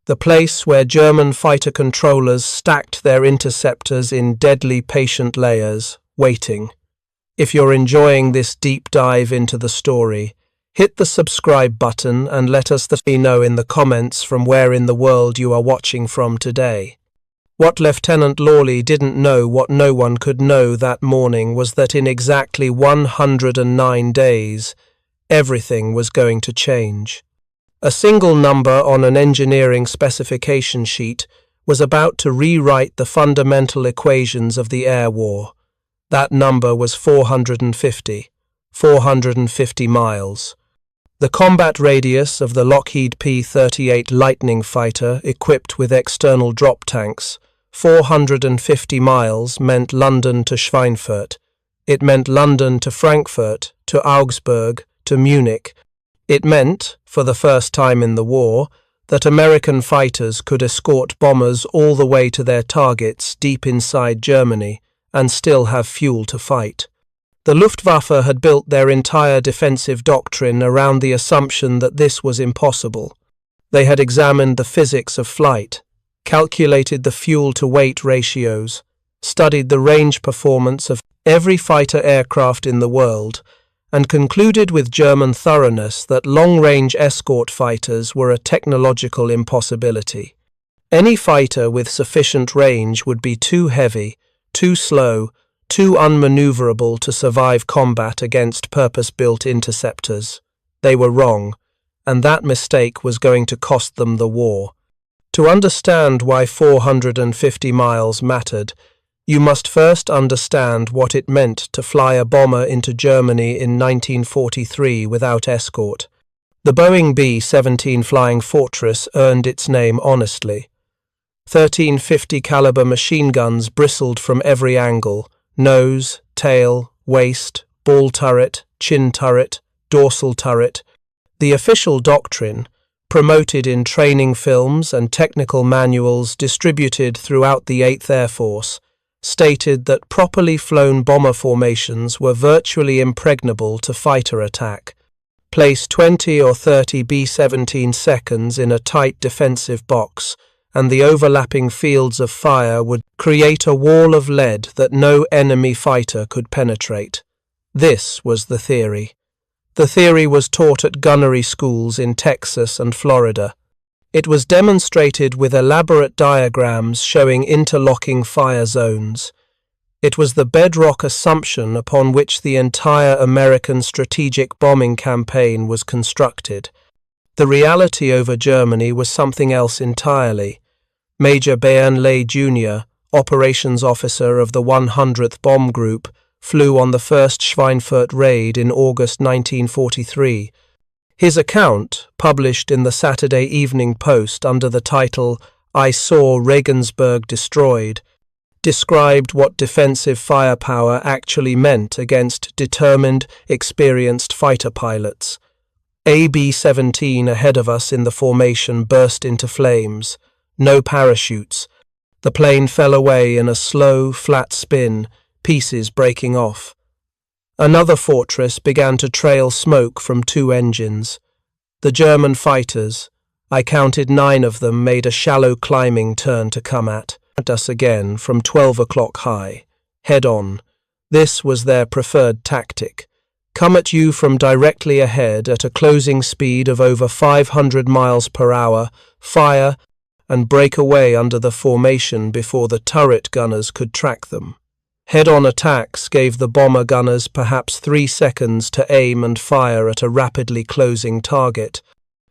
the place where German fighter controllers stacked their interceptors in deadly patient layers, waiting. If you're enjoying this deep dive into the story, hit the subscribe button and let us know in the comments from where in the world you are watching from today. What Lieutenant Lawley didn't know, what no one could know that morning, was that in exactly 109 days, everything was going to change. A single number on an engineering specification sheet was about to rewrite the fundamental equations of the air war. That number was 450 miles. The combat radius of the Lockheed P-38 Lightning fighter equipped with external drop tanks, 450 miles, meant London to Schweinfurt. It meant London to Frankfurt, to Augsburg, to Munich. It meant, for the first time in the war, that American fighters could escort bombers all the way to their targets deep inside Germany and still have fuel to fight. The Luftwaffe had built their entire defensive doctrine around the assumption that this was impossible. They had examined the physics of flight, calculated the fuel-to-weight ratios, studied the range performance of every fighter aircraft in the world, and concluded with German thoroughness that long-range escort fighters were a technological impossibility. Any fighter with sufficient range would be too heavy, too slow, too unmaneuverable to survive combat against purpose-built interceptors. They were wrong, and that mistake was going to cost them the war. To understand why 450 miles mattered, you must first understand what it meant to fly a bomber into Germany in 1943 without escort. The Boeing B-29 Flying Fortress earned its name honestly. 1350 caliber machine guns bristled from every angle: nose, tail, waist, ball turret, chin turret, dorsal turret. The official doctrine, promoted in training films and technical manuals distributed throughout the 8th Air Force, stated that properly flown bomber formations were virtually impregnable to fighter attack. Place 20 or 30 B-17 seconds in a tight defensive box, and the overlapping fields of fire would create a wall of lead that no enemy fighter could penetrate. This was the theory. The theory was taught at gunnery schools in Texas and Florida. It was demonstrated with elaborate diagrams showing interlocking fire zones. It was the bedrock assumption upon which the entire American strategic bombing campaign was constructed. The reality over Germany was something else entirely. Major Bernlay Jr., operations officer of the 100th Bomb Group, flew on the first Schweinfurt raid in August 1943. His account, published in the Saturday Evening Post under the title "I Saw Regensburg Destroyed," described what defensive firepower actually meant against determined, experienced fighter pilots. A B-17 ahead of us in the formation burst into flames. No parachutes. The plane fell away in a slow, flat spin, pieces breaking off. Another fortress began to trail smoke from 2 engines. The German fighters, I counted 9 of them, made a shallow climbing turn to come at us again from 12 o'clock high, head on. This was their preferred tactic. Come at you from directly ahead at a closing speed of over 500 miles per hour, fire, and break away under the formation before the turret gunners could track them. Head-on attacks gave the bomber gunners perhaps 3 seconds to aim and fire at a rapidly closing target.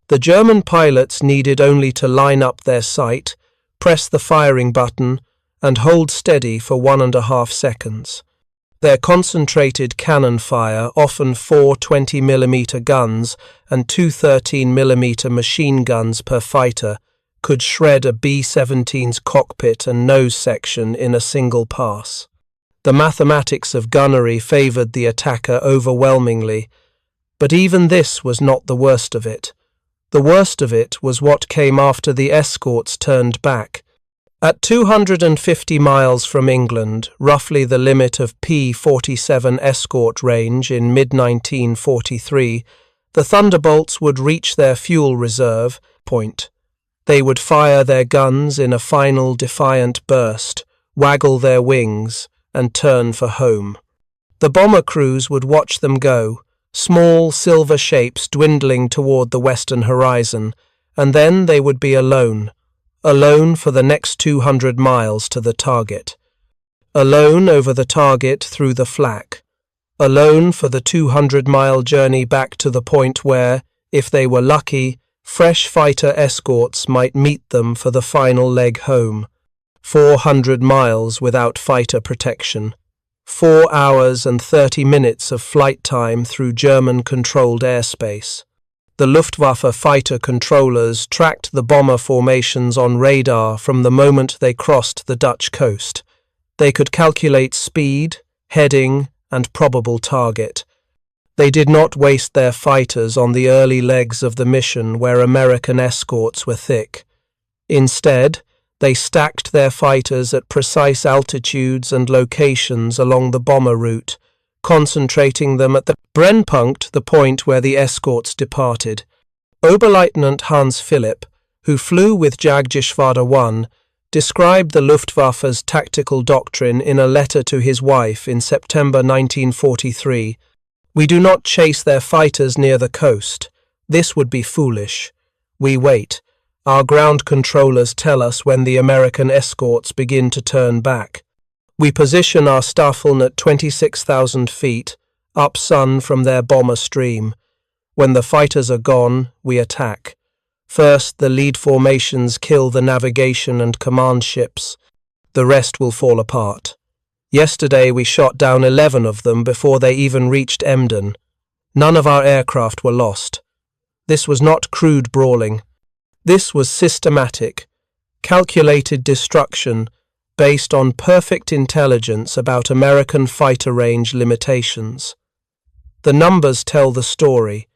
The German pilots needed only to line up their sight, press the firing button, and hold steady for 1.5 seconds. Their concentrated cannon fire, often 4 20mm guns and 2 13mm machine guns per fighter, could shred a B-17's cockpit and nose section in a single pass. The mathematics of gunnery favoured the attacker overwhelmingly, but even this was not the worst of it. The worst of it was what came after the escorts turned back. At 250 miles from England, roughly the limit of P-47 escort range in mid-1943, the Thunderbolts would reach their fuel reserve point. They would fire their guns in a final defiant burst, waggle their wings, and turn for home. The bomber crews would watch them go, small silver shapes dwindling toward the western horizon, and then they would be alone for the next 200 miles to the target. Alone over the target through the flak. Alone for the 200-mile journey back to the point where, if they were lucky, fresh fighter escorts might meet them for the final leg home. 400 miles without fighter protection. 4 hours and 30 minutes of flight time through German-controlled airspace. The Luftwaffe fighter controllers tracked the bomber formations on radar from the moment they crossed the Dutch coast. They could calculate speed, heading, and probable target. They did not waste their fighters on the early legs of the mission where American escorts were thick. Instead, they stacked their fighters at precise altitudes and locations along the bomber route, concentrating them at the Brennpunkt, the point where the escorts departed. Oberleutnant Hans Philipp, who flew with Jagdgeschwader 1, described the Luftwaffe's tactical doctrine in a letter to his wife in September 1943. "We do not chase their fighters near the coast. This would be foolish. We wait. Our ground controllers tell us when the American escorts begin to turn back. We position our Staffeln at 26,000 feet, up sun from their bomber stream. When the fighters are gone, we attack. First, the lead formations kill the navigation and command ships. The rest will fall apart. Yesterday we shot down 11 of them before they even reached Emden. None of our aircraft were lost. This was not crude brawling. This was systematic, calculated destruction based on perfect intelligence about American fighter range limitations. The numbers tell the story.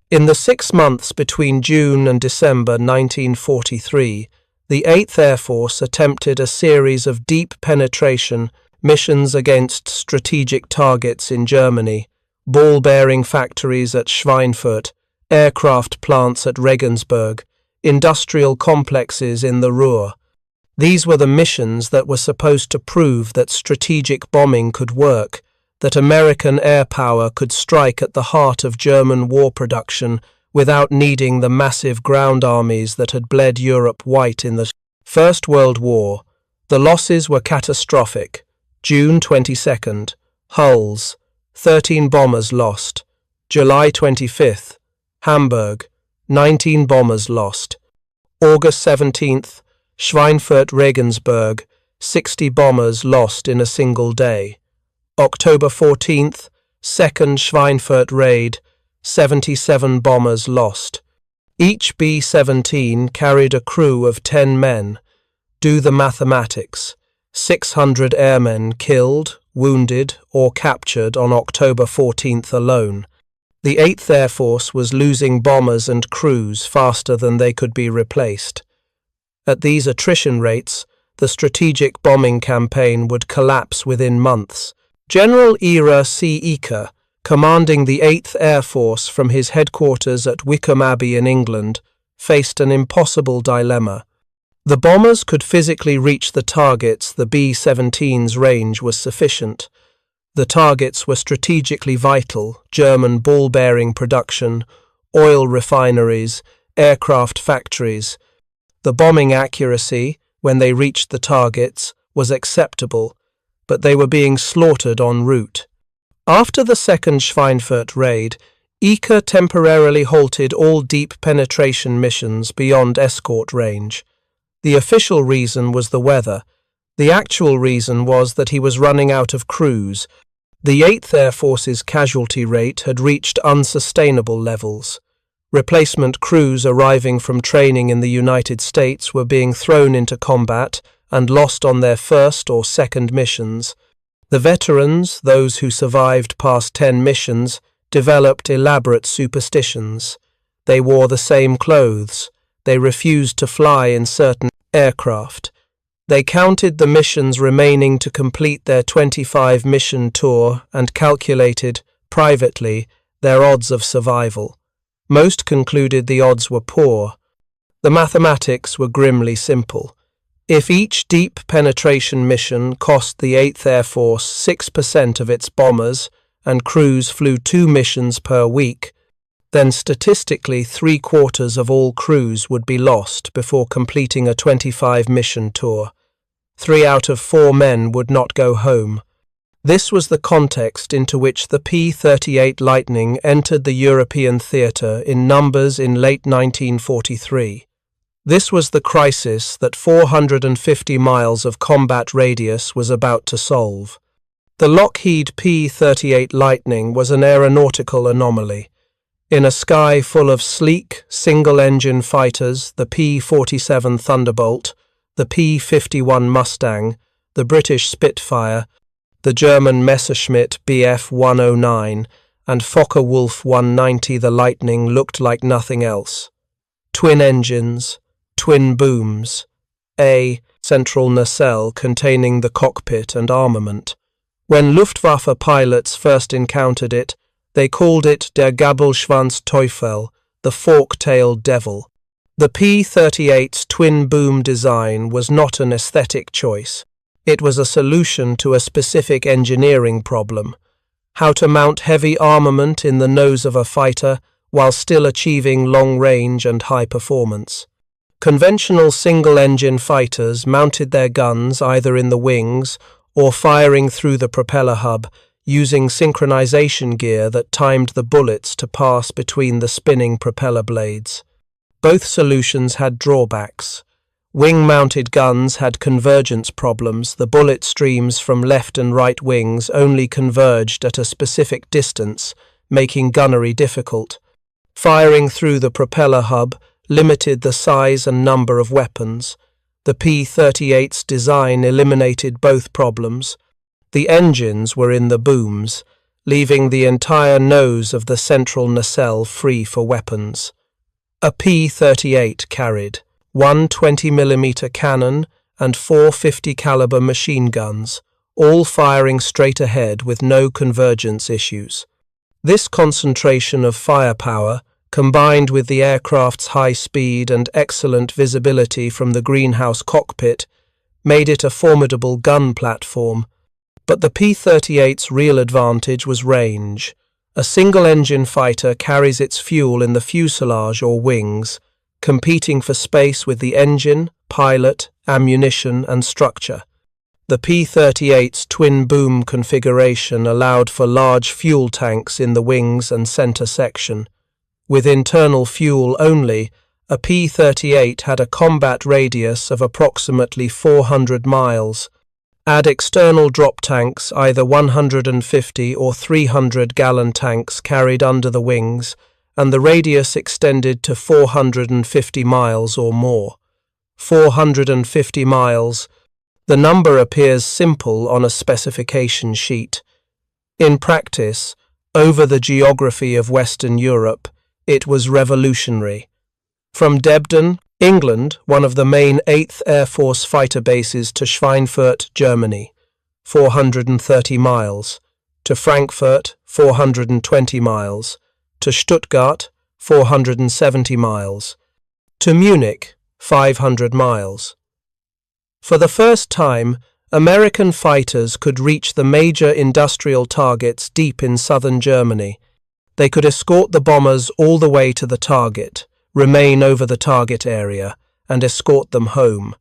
In the 6 months between June and December 1943, the 8th Air Force attempted a series of deep penetration missions against strategic targets in Germany, ball-bearing factories at Schweinfurt, aircraft plants at Regensburg, industrial complexes in the Ruhr. These were the missions that were supposed to prove that strategic bombing could work, that American air power could strike at the heart of German war production without needing the massive ground armies that had bled Europe white in the First World War. The losses were catastrophic. June 22nd, Hulls, 13 bombers lost. July 25th, Hamburg, 19 bombers lost. August 17th, Schweinfurt Regensburg, 60 bombers lost in a single day. October 14th, 2nd Schweinfurt raid, 77 bombers lost. Each B-17 carried a crew of 10 men. Do the mathematics. 600 airmen killed, wounded, or captured on October 14th alone. The 8th Air Force was losing bombers and crews faster than they could be replaced. At these attrition rates, the strategic bombing campaign would collapse within months. General Ira C. Eaker, commanding the 8th Air Force from his headquarters at Wickham Abbey in England, faced an impossible dilemma. The bombers could physically reach the targets. The B-17's range was sufficient. The targets were strategically vital: German ball-bearing production, oil refineries, aircraft factories. The bombing accuracy, when they reached the targets, was acceptable, but they were being slaughtered en route. After the second Schweinfurt raid, ICA temporarily halted all deep penetration missions beyond escort range. The official reason was the weather. The actual reason was that he was running out of crews. The 8th Air Force's casualty rate had reached unsustainable levels. Replacement crews arriving from training in the United States were being thrown into combat and lost on their first or second missions. The veterans, those who survived past 10 missions, developed elaborate superstitions. They wore the same clothes. They refused to fly in certain aircraft. They counted the missions remaining to complete their 25-mission tour and calculated, privately, their odds of survival. Most concluded the odds were poor. The mathematics were grimly simple. If each deep penetration mission cost the 8th Air Force 6% of its bombers, and crews flew 2 missions per week, then statistically 3/4 of all crews would be lost before completing a 25-mission tour. 3 out of 4 men would not go home. This was the context into which the P-38 Lightning entered the European theatre in numbers in late 1943. This was the crisis that 450 miles of combat radius was about to solve. The Lockheed P-38 Lightning was an aeronautical anomaly. In a sky full of sleek, single-engine fighters, the P-47 Thunderbolt, the P-51 Mustang, the British Spitfire, the German Messerschmitt Bf-109, and Focke-Wulf 190, the Lightning looked like nothing else. Twin engines, twin booms, a central nacelle containing the cockpit and armament. When Luftwaffe pilots first encountered it, they called it der Gabelschwanz-Teufel, the fork-tailed devil. The P-38's twin-boom design was not an aesthetic choice. It was a solution to a specific engineering problem: how to mount heavy armament in the nose of a fighter while still achieving long range and high performance. Conventional single-engine fighters mounted their guns either in the wings or firing through the propeller hub, using synchronization gear that timed the bullets to pass between the spinning propeller blades. Both solutions had drawbacks. Wing-mounted guns had convergence problems. The bullet streams from left and right wings only converged at a specific distance, making gunnery difficult. Firing through the propeller hub limited the size and number of weapons. The P-38's design eliminated both problems. The engines were in the booms, leaving the entire nose of the central nacelle free for weapons. A P-38 carried one 20mm cannon and 4 50 caliber machine guns, all firing straight ahead with no convergence issues. This concentration of firepower, combined with the aircraft's high speed and excellent visibility from the greenhouse cockpit, made it a formidable gun platform. But the P-38's real advantage was range. A single-engine fighter carries its fuel in the fuselage or wings, competing for space with the engine, pilot, ammunition, and structure. The P-38's twin-boom configuration allowed for large fuel tanks in the wings and center section. With internal fuel only, a P-38 had a combat radius of approximately 400 miles. Add external drop tanks, either 150 or 300-gallon tanks carried under the wings, and the radius extended to 450 miles or more. 450 miles. The number appears simple on a specification sheet. In practice, over the geography of Western Europe, it was revolutionary. From Debden, England, one of the main 8th Air Force fighter bases, to Schweinfurt, Germany, 430 miles, to Frankfurt, 420 miles, to Stuttgart, 470 miles, to Munich, 500 miles. For the first time, American fighters could reach the major industrial targets deep in southern Germany. They could escort the bombers all the way to the target, remain over the target area, and escort them home.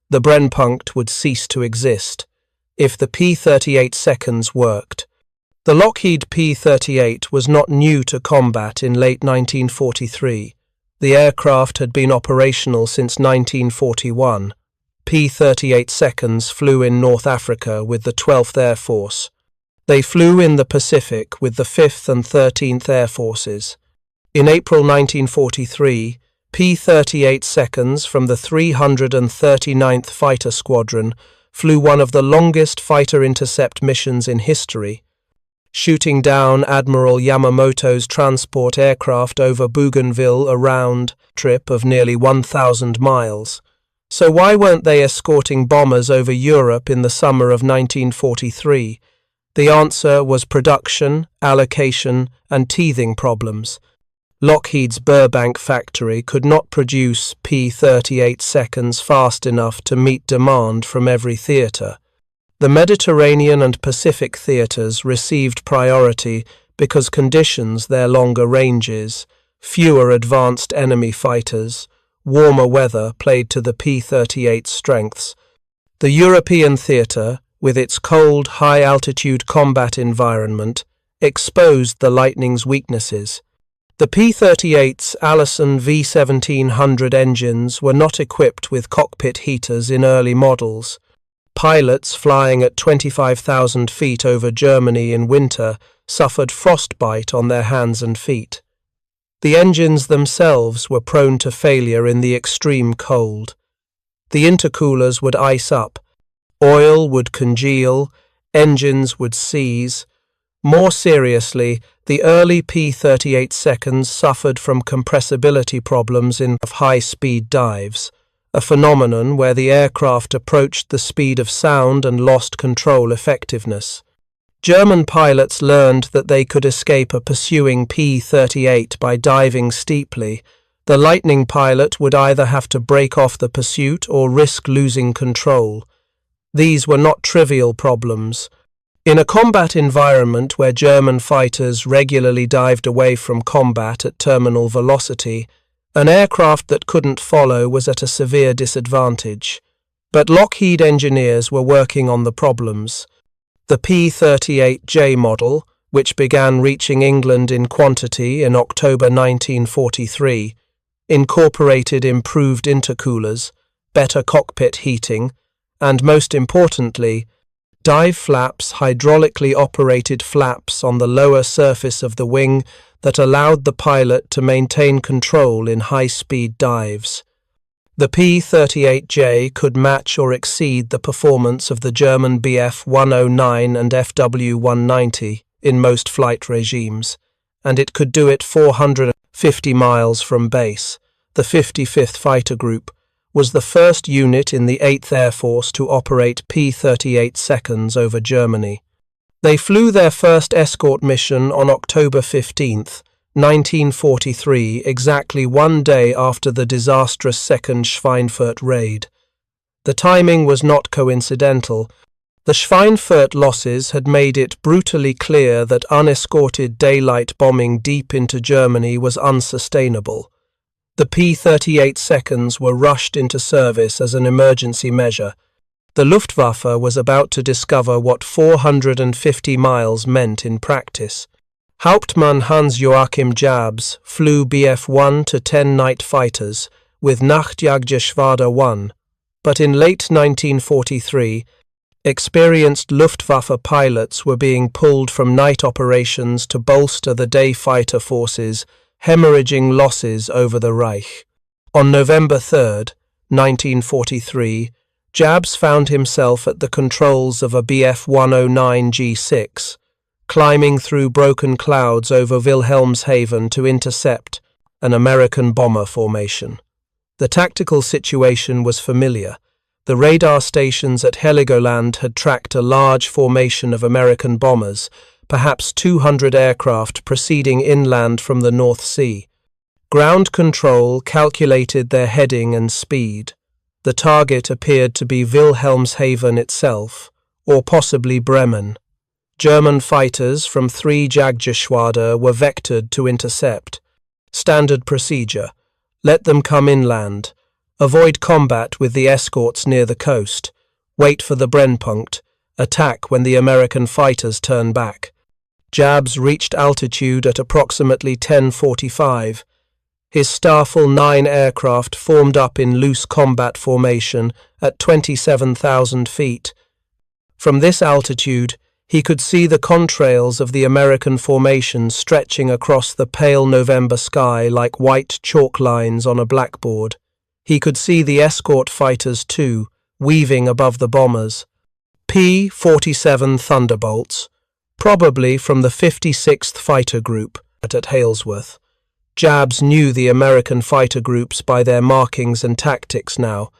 The Brennpunkt would cease to exist if the P-38 seconds worked. The Lockheed P-38 was not new to combat in late 1943. The aircraft had been operational since 1941. P-38 seconds flew in North Africa with the 12th Air Force. They flew in the Pacific with the 5th and 13th Air Forces. In April 1943, P-38 seconds from the 339th Fighter Squadron flew one of the longest fighter intercept missions in history, shooting down Admiral Yamamoto's transport aircraft over Bougainville, a round trip of nearly 1,000 miles. So why weren't they escorting bombers over Europe in the summer of 1943? The answer was production, allocation, and teething problems. Lockheed's Burbank factory could not produce P-38 seconds fast enough to meet demand from every theatre. The Mediterranean and Pacific theatres received priority because conditions, their longer ranges, fewer advanced enemy fighters, warmer weather played to the P-38's strengths. The European theatre, with its cold, high-altitude combat environment, exposed the Lightning's weaknesses. The P-38's Allison V1700 engines were not equipped with cockpit heaters in early models. Pilots flying at 25,000 feet over Germany in winter suffered frostbite on their hands and feet. The engines themselves were prone to failure in the extreme cold. The intercoolers would ice up, oil would congeal, engines would seize. More seriously, the early P-38 seconds suffered from compressibility problems in high-speed dives, a phenomenon where the aircraft approached the speed of sound and lost control effectiveness. German pilots learned that they could escape a pursuing P-38 by diving steeply. The Lightning pilot would either have to break off the pursuit or risk losing control. These were not trivial problems. In a combat environment where German fighters regularly dived away from combat at terminal velocity, an aircraft that couldn't follow was at a severe disadvantage. But Lockheed engineers were working on the problems. The P-38J model, which began reaching England in quantity in October 1943, incorporated improved intercoolers, better cockpit heating, and most importantly, dive flaps, hydraulically operated flaps on the lower surface of the wing that allowed the pilot to maintain control in high-speed dives. The P-38J could match or exceed the performance of the German Bf-109 and FW-190 in most flight regimes, and it could do it 450 miles from base. The 55th Fighter Group was the first unit in the 8th Air Force to operate P-38 seconds over Germany. They flew their first escort mission on October 15, 1943, exactly 1 day after the disastrous second Schweinfurt raid. The timing was not coincidental. The Schweinfurt losses had made it brutally clear that unescorted daylight bombing deep into Germany was unsustainable. The P-38 seconds were rushed into service as an emergency measure. The Luftwaffe was about to discover what 450 miles meant in practice. Hauptmann Hans-Joachim Jabs flew Bf-1 to 10 night fighters with Nachtjagdgeschwader 1, but in late 1943, experienced Luftwaffe pilots were being pulled from night operations to bolster the day fighter forces, hemorrhaging losses over the Reich. On November 3, 1943, Jabs found himself at the controls of a Bf-109 G6, climbing through broken clouds over Wilhelmshaven to intercept an American bomber formation. The tactical situation was familiar. The radar stations at Heligoland had tracked a large formation of American bombers, perhaps 200 aircraft proceeding inland from the North Sea. Ground control calculated their heading and speed. The target appeared to be Wilhelmshaven itself, or possibly Bremen. German fighters from 3 Jagdgeschwader were vectored to intercept. Standard procedure: let them come inland. Avoid combat with the escorts near the coast. Wait for the Brennpunkt. Attack when the American fighters turn back. Jabs reached altitude at approximately 10:45. His Starfall 9 aircraft formed up in loose combat formation at 27,000 feet. From this altitude, he could see the contrails of the American formation stretching across the pale November sky like white chalk lines on a blackboard. He could see the escort fighters too, weaving above the bombers. P-47 Thunderbolts, probably from the 56th Fighter Group at Halesworth. Jabs knew the American fighter groups by their markings and tactics now.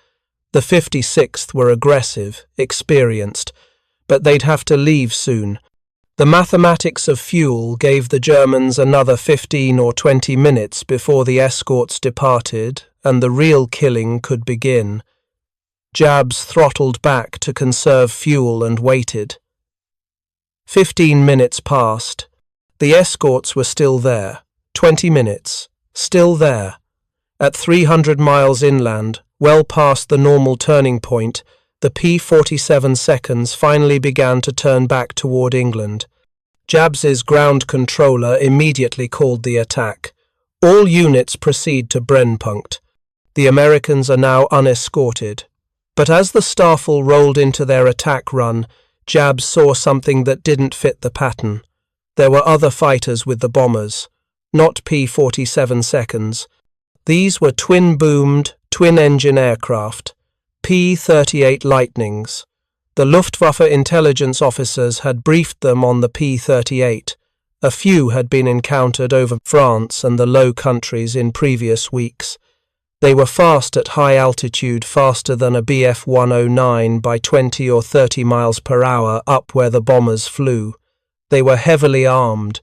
The 56th were aggressive, experienced, but they'd have to leave soon. The mathematics of fuel gave the Germans another 15 or 20 minutes before the escorts departed and the real killing could begin. Jabs throttled back to conserve fuel and waited. 15 minutes passed. The escorts were still there. 20 minutes. Still there. At 300 miles inland, well past the normal turning point, the P-47 seconds finally began to turn back toward England. Jabs's ground controller immediately called the attack. All units proceed to Brennpunkt. The Americans are now unescorted. But as the Starfall rolled into their attack run, Jabs saw something that didn't fit the pattern. There were other fighters with the bombers, not P-47 seconds. These were twin-boomed, twin-engine aircraft, P-38 Lightnings. The Luftwaffe intelligence officers had briefed them on the P-38. A few had been encountered over France and the Low Countries in previous weeks. They were fast at high altitude, faster than a Bf-109 by 20 or 30 miles per hour up where the bombers flew. They were heavily armed,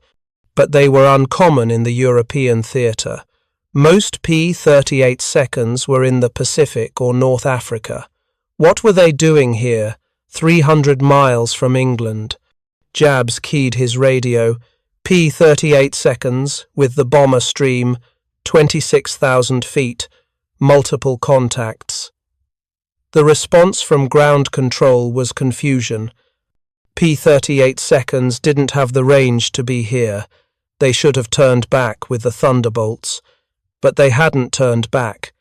but they were uncommon in the European theatre. Most P-38 seconds were in the Pacific or North Africa. What were they doing here, 300 miles from England? Jabs keyed his radio. P-38 seconds, with the bomber stream, 26,000 feet, multiple contacts. The response from ground control was confusion. P-38 seconds didn't have the range to be here. They should have turned back with the Thunderbolts. But they hadn't turned back.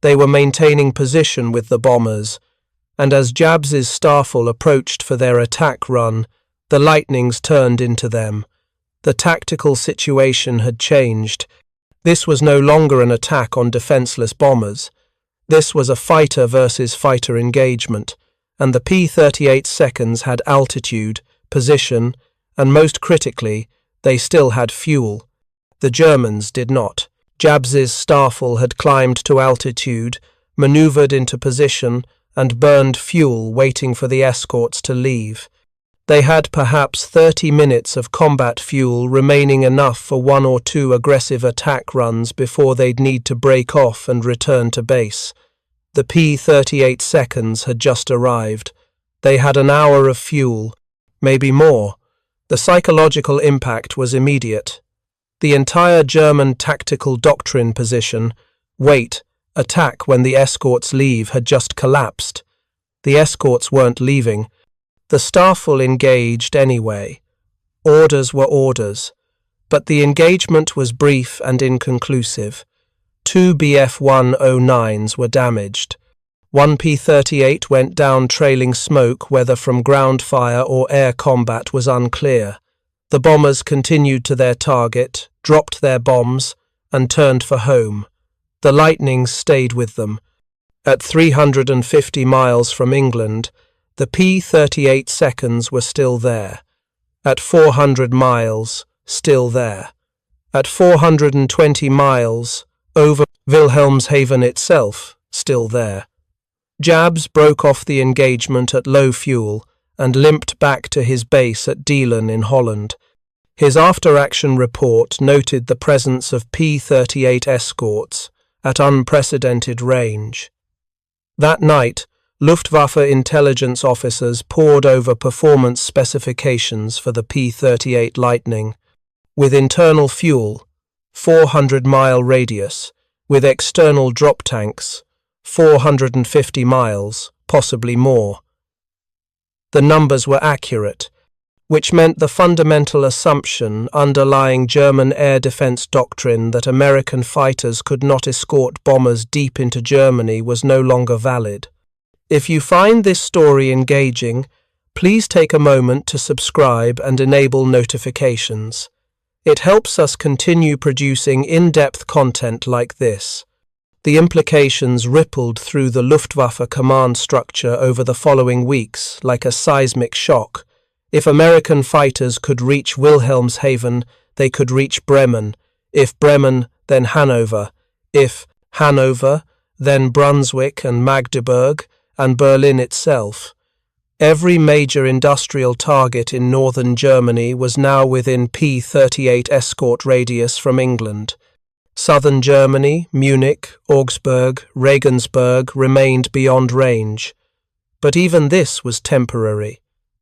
They were maintaining position with the bombers, and as Jabs's Starfall approached for their attack run, the Lightnings turned into them. The tactical situation had changed. This was no longer an attack on defenseless bombers. This was a fighter versus fighter engagement, and the P-38 seconds had altitude, position, and most critically, they still had fuel. The Germans did not. Jabs's Starfall had climbed to altitude, maneuvered into position, and burned fuel waiting for the escorts to leave. They had perhaps 30 minutes of combat fuel remaining, enough for 1 or 2 aggressive attack runs before they'd need to break off and return to base. The P-38 seconds had just arrived. They had an hour of fuel, maybe more. The psychological impact was immediate. The entire German tactical doctrine position, wait, attack when the escorts leave, had just collapsed. The escorts weren't leaving. The Starfall engaged anyway. Orders were orders, but the engagement was brief and inconclusive. 2 Bf-109s were damaged. 1 P-38 went down trailing smoke, whether from ground fire or air combat was unclear. The bombers continued to their target, dropped their bombs, and turned for home. The Lightnings stayed with them. At 350 miles from England, the P-38 seconds were still there. At 400 miles, still there. At 420 miles, over Wilhelmshaven itself, still there. Jabs broke off the engagement at low fuel and limped back to his base at Diemen in Holland. His after-action report noted the presence of P-38 escorts at unprecedented range. That night, Luftwaffe intelligence officers pored over performance specifications for the P-38 Lightning. With internal fuel, 400-mile radius, with external drop tanks, 450 miles, possibly more. The numbers were accurate, which meant the fundamental assumption underlying German air defense doctrine that American fighters could not escort bombers deep into Germany was no longer valid. If you find this story engaging, please take a moment to subscribe and enable notifications. It helps us continue producing in-depth content like this. The implications rippled through the Luftwaffe command structure over the following weeks like a seismic shock. If American fighters could reach Wilhelmshaven, they could reach Bremen. If Bremen, then Hanover. If Hanover, then Brunswick and Magdeburg, and Berlin itself. Every major industrial target in northern Germany was now within P-38 escort radius from England. Southern Germany, Munich, Augsburg, Regensburg remained beyond range. But even this was temporary.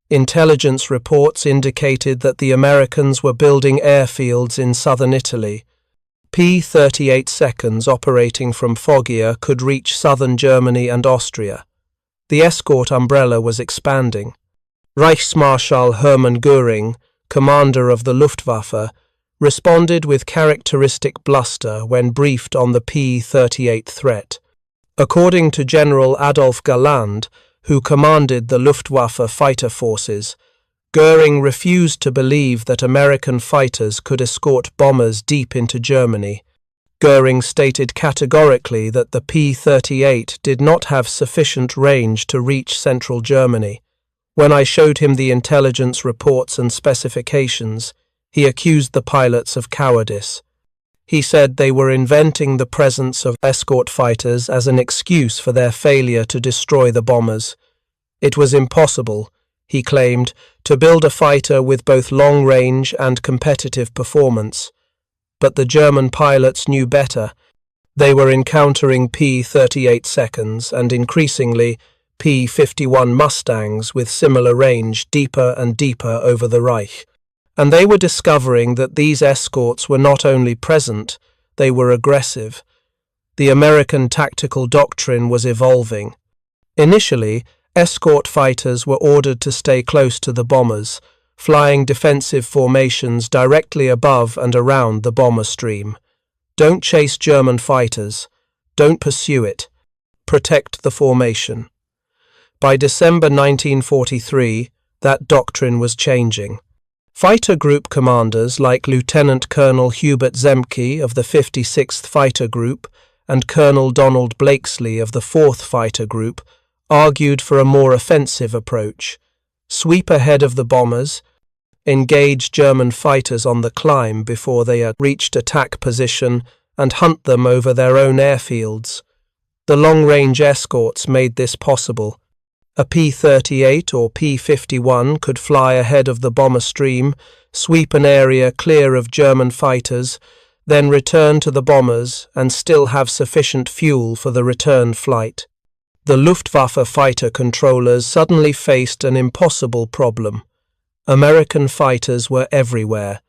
Intelligence reports indicated that the Americans were building airfields in southern Italy. P-38 seconds operating from Foggia could reach southern Germany and Austria. The escort umbrella was expanding. Reichsmarschall Hermann Göring, commander of the Luftwaffe, responded with characteristic bluster when briefed on the P-38 threat. According to General Adolf Galland, who commanded the Luftwaffe fighter forces, Göring refused to believe that American fighters could escort bombers deep into Germany. Göring stated categorically that the P-38 did not have sufficient range to reach central Germany. When I showed him the intelligence reports and specifications, he accused the pilots of cowardice. He said they were inventing the presence of escort fighters as an excuse for their failure to destroy the bombers. It was impossible, he claimed, to build a fighter with both long range and competitive performance. But the German pilots knew better. They were encountering P-38 seconds and increasingly P-51 Mustangs with similar range deeper and deeper over the Reich. And they were discovering that these escorts were not only present, they were aggressive. The American tactical doctrine was evolving. Initially, escort fighters were ordered to stay close to the bombers, flying defensive formations directly above and around the bomber stream. Don't chase German fighters. Don't pursue it. Protect the formation. By December 1943, that doctrine was changing. Fighter group commanders like Lieutenant Colonel Hubert Zemke of the 56th Fighter Group and Colonel Donald Blakesley of the 4th Fighter Group argued for a more offensive approach. Sweep ahead of the bombers, engage German fighters on the climb before they had reached attack position, and hunt them over their own airfields. The long-range escorts made this possible. A P-38 or P-51 could fly ahead of the bomber stream, sweep an area clear of German fighters, then return to the bombers and still have sufficient fuel for the return flight. The Luftwaffe fighter controllers suddenly faced an impossible problem. American fighters were everywhere,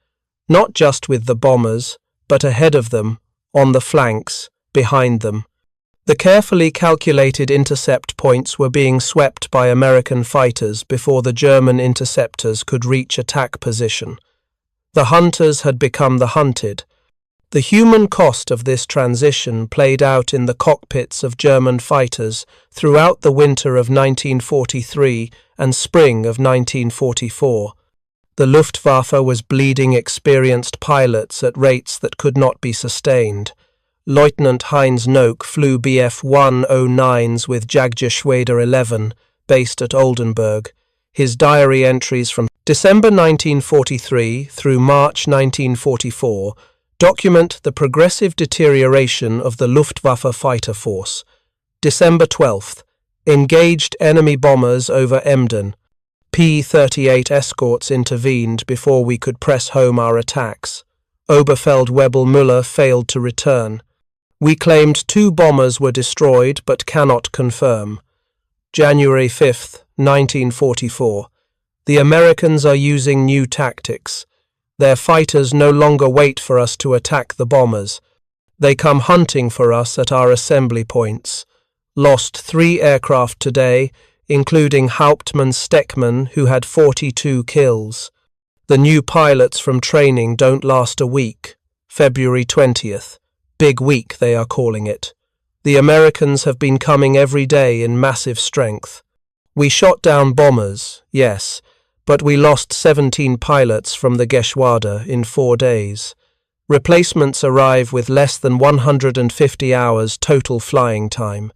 not just with the bombers, but ahead of them, on the flanks, behind them. The carefully calculated intercept points were being swept by American fighters before the German interceptors could reach attack position. The hunters had become the hunted. The human cost of this transition played out in the cockpits of German fighters throughout the winter of 1943 and spring of 1944. The Luftwaffe was bleeding experienced pilots at rates that could not be sustained. Lieutenant Heinz Nock flew Bf-109s with Jagdgeschwader 11, based at Oldenburg. His diary entries from December 1943 through March 1944 document the progressive deterioration of the Luftwaffe fighter force. December 12th, engaged enemy bombers over Emden. P-38 escorts intervened before we could press home our attacks. Oberfeldwebel Müller failed to return. We claimed 2 bombers were destroyed but cannot confirm. January 5th, 1944. The Americans are using new tactics. Their fighters no longer wait for us to attack the bombers. They come hunting for us at our assembly points. lost 3 aircraft today, including Hauptmann Steckmann, who had 42 kills. The new pilots from training don't last a week. February 20th. Big week, they are calling it. The Americans have been coming every day in massive strength. We shot down bombers, yes, but we lost 17 pilots from the Geschwader in 4 days. Replacements arrive with less than 150 hours total flying time.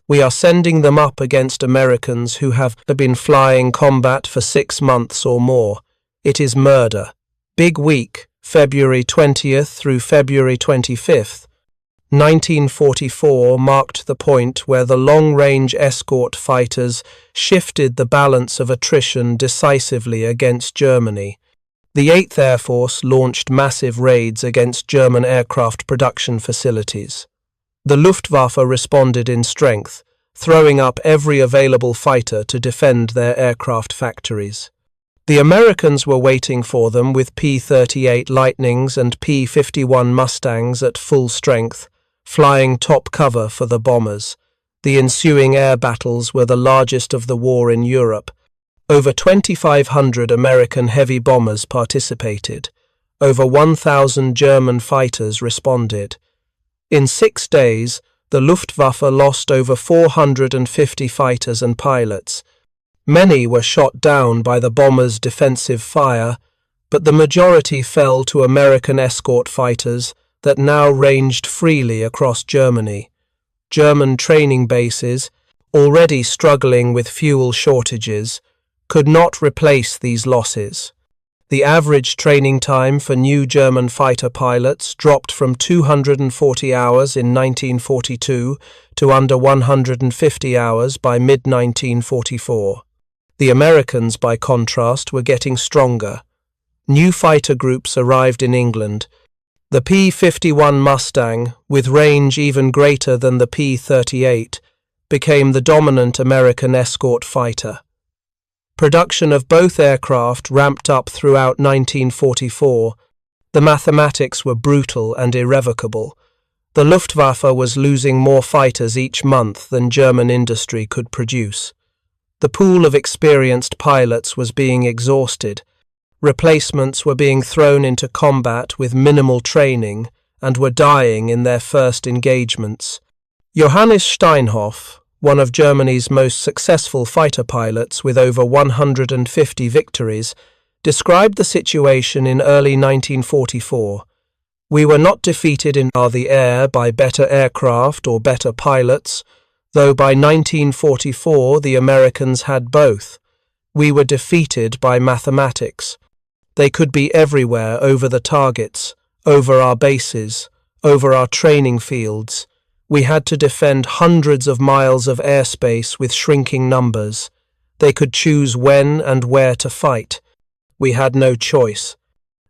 We are sending them up against Americans who have been flying combat for 6 months or more. It is murder. Big week, February 20th through February 25th. 1944 marked the point where the long-range escort fighters shifted the balance of attrition decisively against Germany. The 8th Air Force launched massive raids against German aircraft production facilities. The Luftwaffe responded in strength, throwing up every available fighter to defend their aircraft factories. The Americans were waiting for them with P-38 Lightnings and P-51 Mustangs at full strength, flying top cover for the bombers. The ensuing air battles were the largest of the war in Europe. Over 2,500 American heavy bombers participated. Over 1,000 German fighters responded. In 6 days, the Luftwaffe lost over 450 fighters and pilots. Many were shot down by the bombers' defensive fire, but the majority fell to American escort fighters that now ranged freely across Germany. German training bases, already struggling with fuel shortages, could not replace these losses. The average training time for new German fighter pilots dropped from 240 hours in 1942 to under 150 hours by mid-1944. The Americans, by contrast, were getting stronger. New fighter groups arrived in England. The P-51 Mustang, with range even greater than the P-38, became the dominant American escort fighter. Production of both aircraft ramped up throughout 1944. The mathematics were brutal and irrevocable. The Luftwaffe was losing more fighters each month than German industry could produce. The pool of experienced pilots was being exhausted. Replacements were being thrown into combat with minimal training and were dying in their first engagements. Johannes Steinhoff, one of Germany's most successful fighter pilots with over 150 victories, described the situation in early 1944. "We were not defeated in the air by better aircraft or better pilots, though by 1944 the Americans had both. We were defeated by mathematics. They could be everywhere over the targets, over our bases, over our training fields. We had to defend hundreds of miles of airspace with shrinking numbers. They could choose when and where to fight. We had no choice.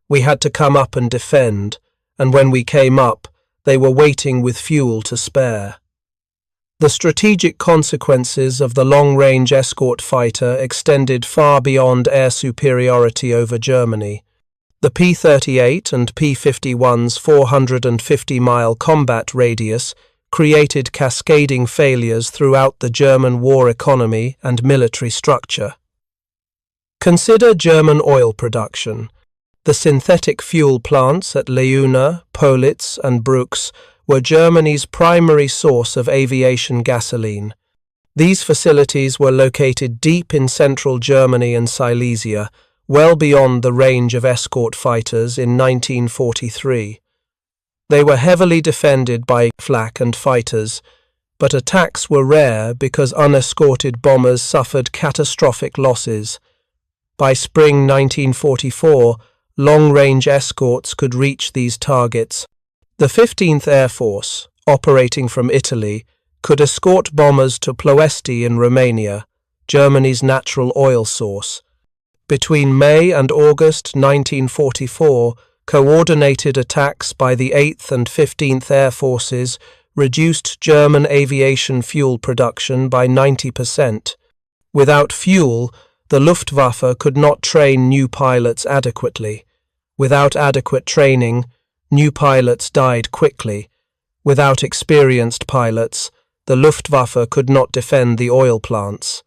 We had to come up and defend, and when we came up, they were waiting with fuel to spare." The strategic consequences of the long-range escort fighter extended far beyond air superiority over Germany. The P-38 and P-51's 450-mile combat radius created cascading failures throughout the German war economy and military structure. Consider German oil production. The synthetic fuel plants at Leuna, Politz and Brux were Germany's primary source of aviation gasoline. These facilities were located deep in central Germany and Silesia, well beyond the range of escort fighters in 1943. They were heavily defended by flak and fighters, but attacks were rare because unescorted bombers suffered catastrophic losses. By spring 1944, long-range escorts could reach these targets. The 15th Air Force, operating from Italy, could escort bombers to Ploesti in Romania, Germany's natural oil source. Between May and August 1944, coordinated attacks by the 8th and 15th Air Forces reduced German aviation fuel production by 90%. Without fuel, the Luftwaffe could not train new pilots adequately. Without adequate training, new pilots died quickly. Without experienced pilots, the Luftwaffe could not defend the oil plants.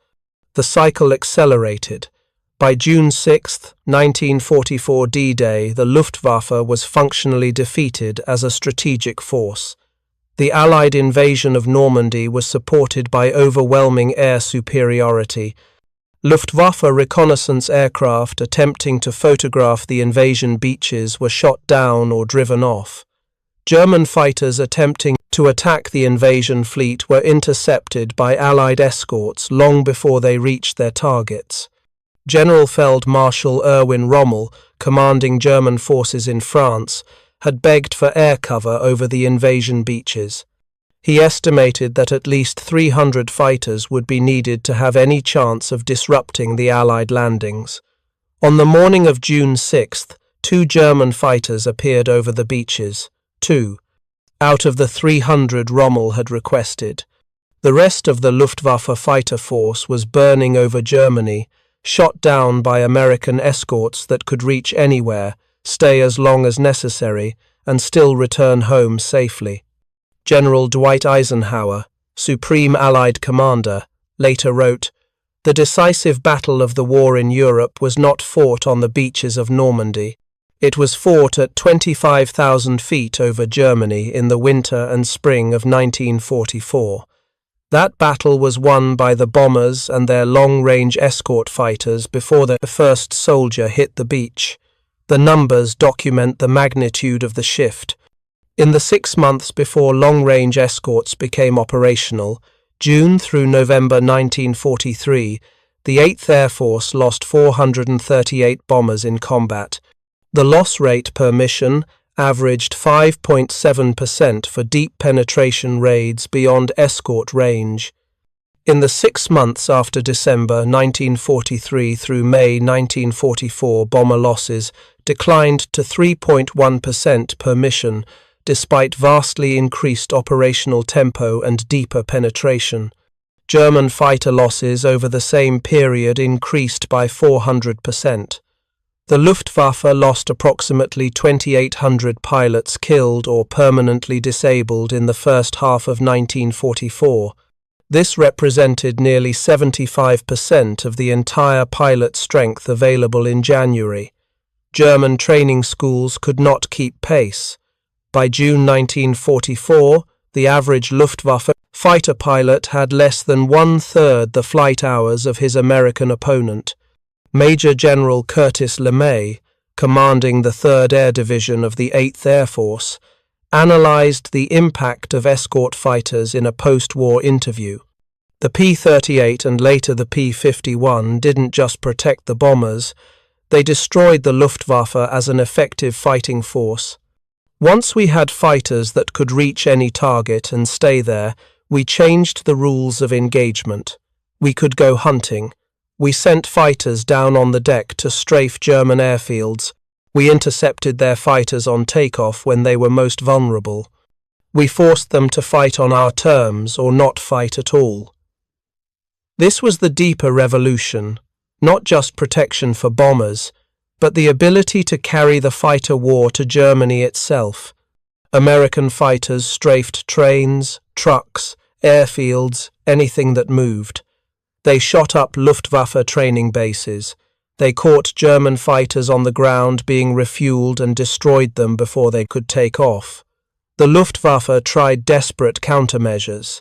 The cycle accelerated. By June 6, 1944 D-Day, the Luftwaffe was functionally defeated as a strategic force. The Allied invasion of Normandy was supported by overwhelming air superiority. Luftwaffe reconnaissance aircraft attempting to photograph the invasion beaches were shot down or driven off. German fighters attempting to attack the invasion fleet were intercepted by Allied escorts long before they reached their targets. General Field Marshal Erwin Rommel, commanding German forces in France, had begged for air cover over the invasion beaches. He estimated that at least 300 fighters would be needed to have any chance of disrupting the Allied landings. On the morning of June 6, 2 German fighters appeared over the beaches. 2 out of the 300 Rommel had requested. The rest of the Luftwaffe fighter force was burning over Germany, shot down by American escorts that could reach anywhere, stay as long as necessary, and still return home safely. General Dwight Eisenhower, Supreme Allied Commander, later wrote, "The decisive battle of the war in Europe was not fought on the beaches of Normandy. It was fought at 25,000 feet over Germany in the winter and spring of 1944. That battle was won by the bombers and their long-range escort fighters before the first soldier hit the beach. The numbers document the magnitude of the shift. In the 6 months before long-range escorts became operational, June through November 1943, the 8th Air Force lost 438 bombers in combat. The loss rate per mission averaged 5.7% for deep penetration raids beyond escort range. In the 6 months after December 1943 through May 1944, bomber losses declined to 3.1% per mission, despite vastly increased operational tempo and deeper penetration. German fighter losses over the same period increased by 400%. The Luftwaffe lost approximately 2,800 pilots killed or permanently disabled in the first half of 1944. This represented nearly 75% of the entire pilot strength available in January. German training schools could not keep pace. By June 1944, the average Luftwaffe fighter pilot had less than 1/3 the flight hours of his American opponent. Major General Curtis LeMay, commanding the 3rd Air Division of the 8th Air Force, analyzed the impact of escort fighters in a post-war interview. The P-38 and later the P-51 didn't just protect the bombers, they destroyed the Luftwaffe as an effective fighting force. Once we had fighters that could reach any target and stay there, we changed the rules of engagement. We could go hunting. We sent fighters down on the deck to strafe German airfields. We intercepted their fighters on takeoff when they were most vulnerable. We forced them to fight on our terms or not fight at all. This was the deeper revolution, not just protection for bombers, but the ability to carry the fighter war to Germany itself. American fighters strafed trains, trucks, airfields, anything that moved. They shot up Luftwaffe training bases. They caught German fighters on the ground being refueled and destroyed them before they could take off. The Luftwaffe tried desperate countermeasures.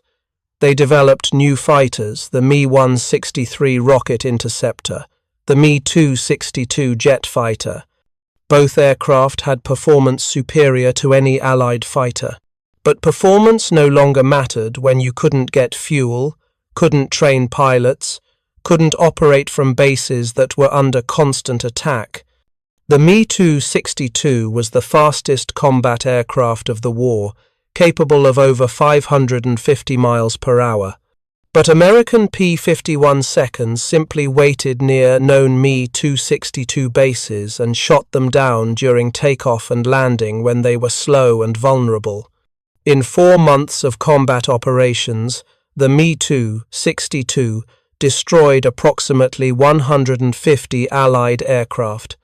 They developed new fighters, the Me-163 rocket interceptor, the Me-262 jet fighter. Both aircraft had performance superior to any Allied fighter. But performance no longer mattered when you couldn't get fuel, couldn't train pilots, couldn't operate from bases that were under constant attack. The Me-262 was the fastest combat aircraft of the war, capable of over 550 miles per hour. But American P-51 seconds simply waited near known Me-262 bases and shot them down during takeoff and landing when they were slow and vulnerable. In 4 months of combat operations, the Me-262 destroyed approximately 150 Allied aircraft.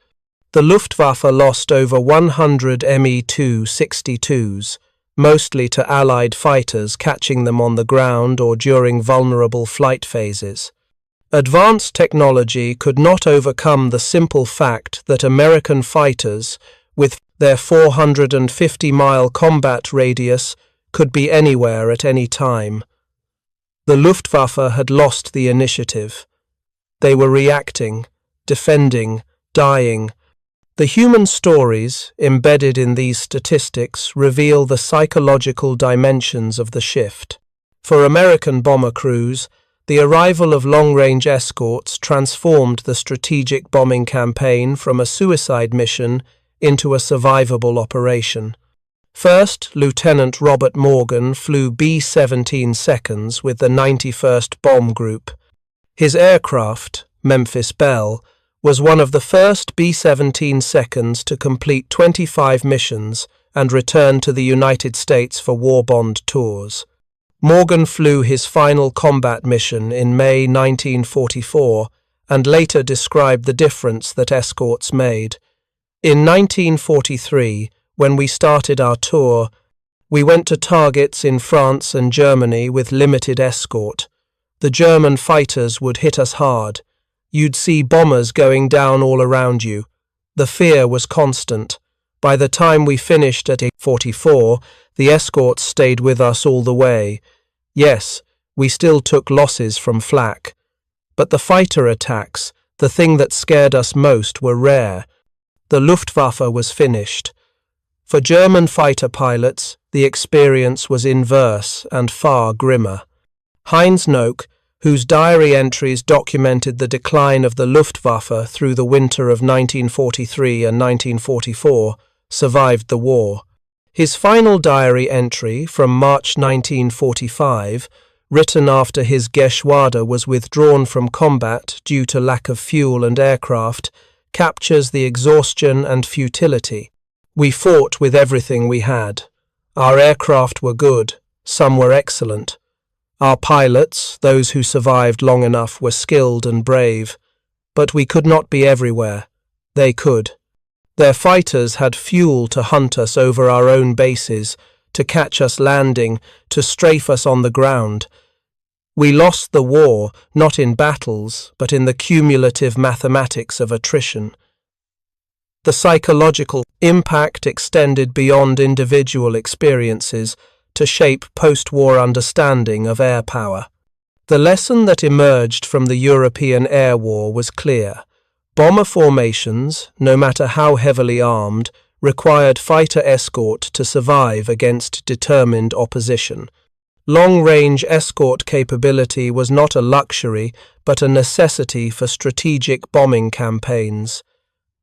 The Luftwaffe lost over 100 Me-262s. mostly to Allied fighters catching them on the ground or during vulnerable flight phases. Advanced technology could not overcome the simple fact that American fighters, with their 450-mile combat radius, could be anywhere at any time. The Luftwaffe had lost the initiative. They were reacting, defending, dying. The human stories embedded in these statistics reveal the psychological dimensions of the shift. For American bomber crews, the arrival of long-range escorts transformed the strategic bombing campaign from a suicide mission into a survivable operation. First, Lieutenant Robert Morgan flew B-29 seconds with the 91st Bomb Group. His aircraft, Memphis Belle, was one of the first B-29 seconds to complete 25 missions and return to the United States for war bond tours. Morgan flew his final combat mission in May 1944 and later described the difference that escorts made. In 1943, when we started our tour, we went to targets in France and Germany with limited escort. The German fighters would hit us hard. You'd see bombers going down all around you. The fear was constant. By the time we finished at 44, the escorts stayed with us all the way. Yes, we still took losses from flak. But the fighter attacks, the thing that scared us most, were rare. The Luftwaffe was finished. For German fighter pilots, the experience was inverse and far grimmer. Heinz Nock, whose diary entries documented the decline of the Luftwaffe through the winter of 1943 and 1944, survived the war. His final diary entry from March 1945, written after his Geschwader was withdrawn from combat due to lack of fuel and aircraft, captures the exhaustion and futility. We fought with everything we had. Our aircraft were good, some were excellent. Our pilots, those who survived long enough, were skilled and brave. But we could not be everywhere. They could. Their fighters had fuel to hunt us over our own bases, to catch us landing, to strafe us on the ground. We lost the war, not in battles, but in the cumulative mathematics of attrition. The psychological impact extended beyond individual experiences to shape post-war understanding of air power. The lesson that emerged from the European air war was clear. Bomber formations, no matter how heavily armed, required fighter escort to survive against determined opposition. Long-range escort capability was not a luxury, but a necessity for strategic bombing campaigns.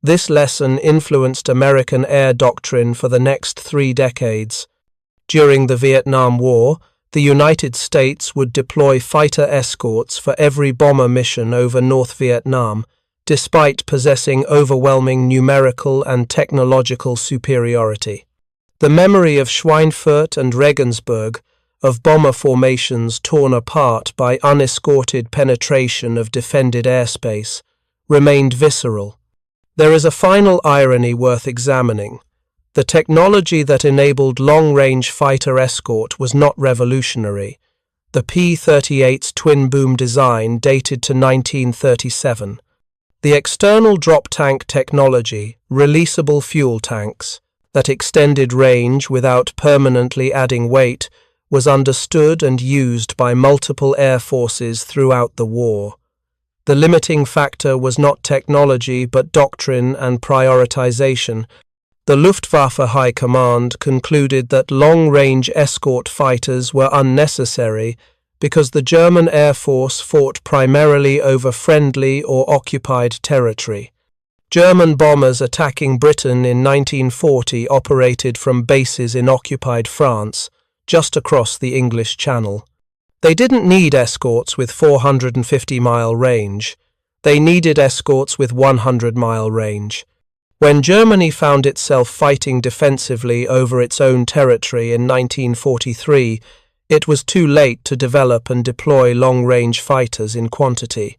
This lesson influenced American air doctrine for the next 3 decades. During the Vietnam War, the United States would deploy fighter escorts for every bomber mission over North Vietnam, despite possessing overwhelming numerical and technological superiority. The memory of Schweinfurt and Regensburg, of bomber formations torn apart by unescorted penetration of defended airspace, remained visceral. There is a final irony worth examining. The technology that enabled long-range fighter escort was not revolutionary. The P-38's twin-boom design dated to 1937. The external drop tank technology, releasable fuel tanks, that extended range without permanently adding weight, was understood and used by multiple air forces throughout the war. The limiting factor was not technology but doctrine and prioritization. The Luftwaffe High Command concluded that long-range escort fighters were unnecessary because the German Air Force fought primarily over friendly or occupied territory. German bombers attacking Britain in 1940 operated from bases in occupied France, just across the English Channel. They didn't need escorts with 450-mile range. They needed escorts with 100-mile range. When Germany found itself fighting defensively over its own territory in 1943, it was too late to develop and deploy long-range fighters in quantity.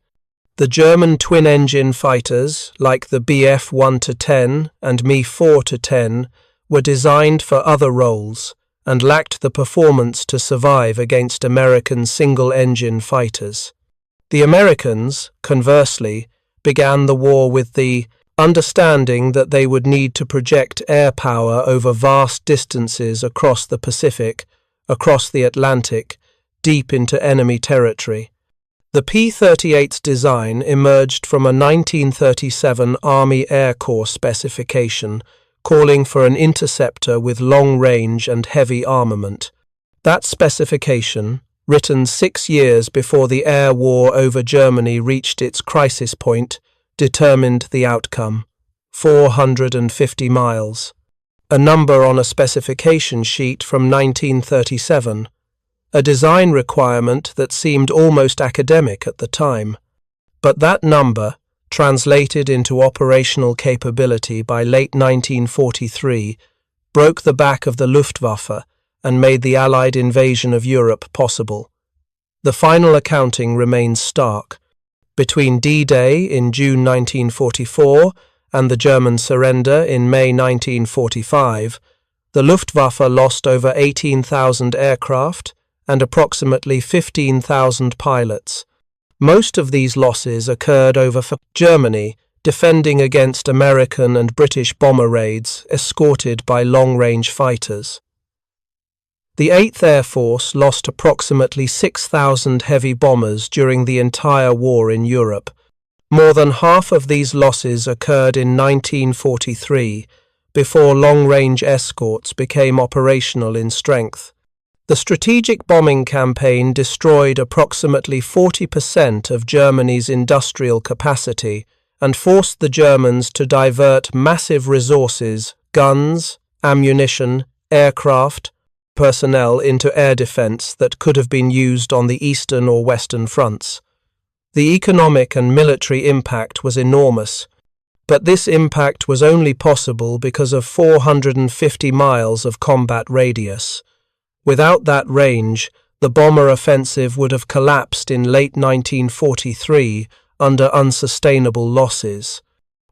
The German twin-engine fighters, like the Bf 1-10 and Me 4-10, were designed for other roles, and lacked the performance to survive against American single-engine fighters. The Americans, conversely, began the war with the understanding that they would need to project air power over vast distances across the Pacific, across the Atlantic, deep into enemy territory. The P-38's design emerged from a 1937 Army Air Corps specification calling for an interceptor with long range and heavy armament. That specification, written 6 years before the air war over Germany reached its crisis point, determined the outcome: 450 miles. A number on a specification sheet from 1937, a design requirement that seemed almost academic at the time. But that number, translated into operational capability by late 1943, broke the back of the Luftwaffe and made the Allied invasion of Europe possible. The final accounting remains stark. Between D-Day in June 1944 and the German surrender in May 1945, the Luftwaffe lost over 18,000 aircraft and approximately 15,000 pilots. Most of these losses occurred over Germany, defending against American and British bomber raids escorted by long-range fighters. The 8th Air Force lost approximately 6,000 heavy bombers during the entire war in Europe. More than half of these losses occurred in 1943, before long-range escorts became operational in strength. The strategic bombing campaign destroyed approximately 40% of Germany's industrial capacity and forced the Germans to divert massive resources, guns, ammunition, aircraft, personnel into air defense that could have been used on the eastern or western fronts. The economic and military impact was enormous, but this impact was only possible because of 450 miles of combat radius. Without that range, the bomber offensive would have collapsed in late 1943 under unsustainable losses.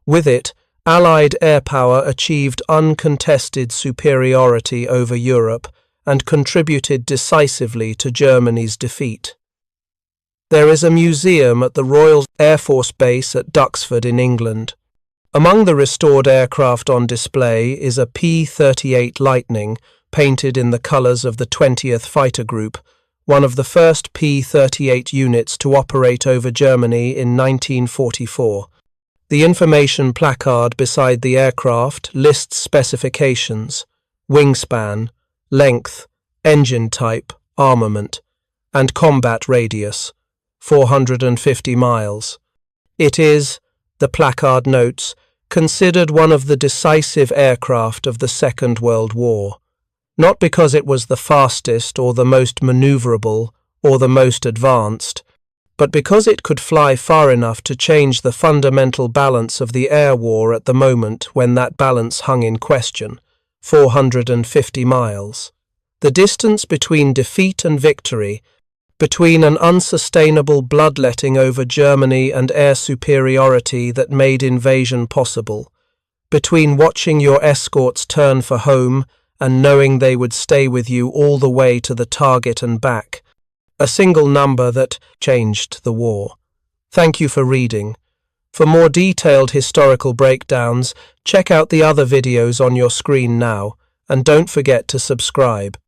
With it, Allied air power achieved uncontested superiority over Europe and contributed decisively to Germany's defeat. There is a museum at the Royal Air Force Base at Duxford in England. Among the restored aircraft on display is a P-38 Lightning, painted in the colours of the 20th Fighter Group, one of the first P-38 units to operate over Germany in 1944. The information placard beside the aircraft lists specifications, wingspan, length, engine type, armament, and combat radius, 450 miles. It is, the placard notes, considered one of the decisive aircraft of the Second World War. Not because it was the fastest or the most maneuverable or the most advanced, but because it could fly far enough to change the fundamental balance of the air war at the moment when that balance hung in question, 450 miles. The distance between defeat and victory, between an unsustainable bloodletting over Germany and air superiority that made invasion possible, between watching your escorts turn for home and knowing they would stay with you all the way to the target and back. A single number that changed the war. Thank you for reading. For more detailed historical breakdowns, check out the other videos on your screen now, and don't forget to subscribe.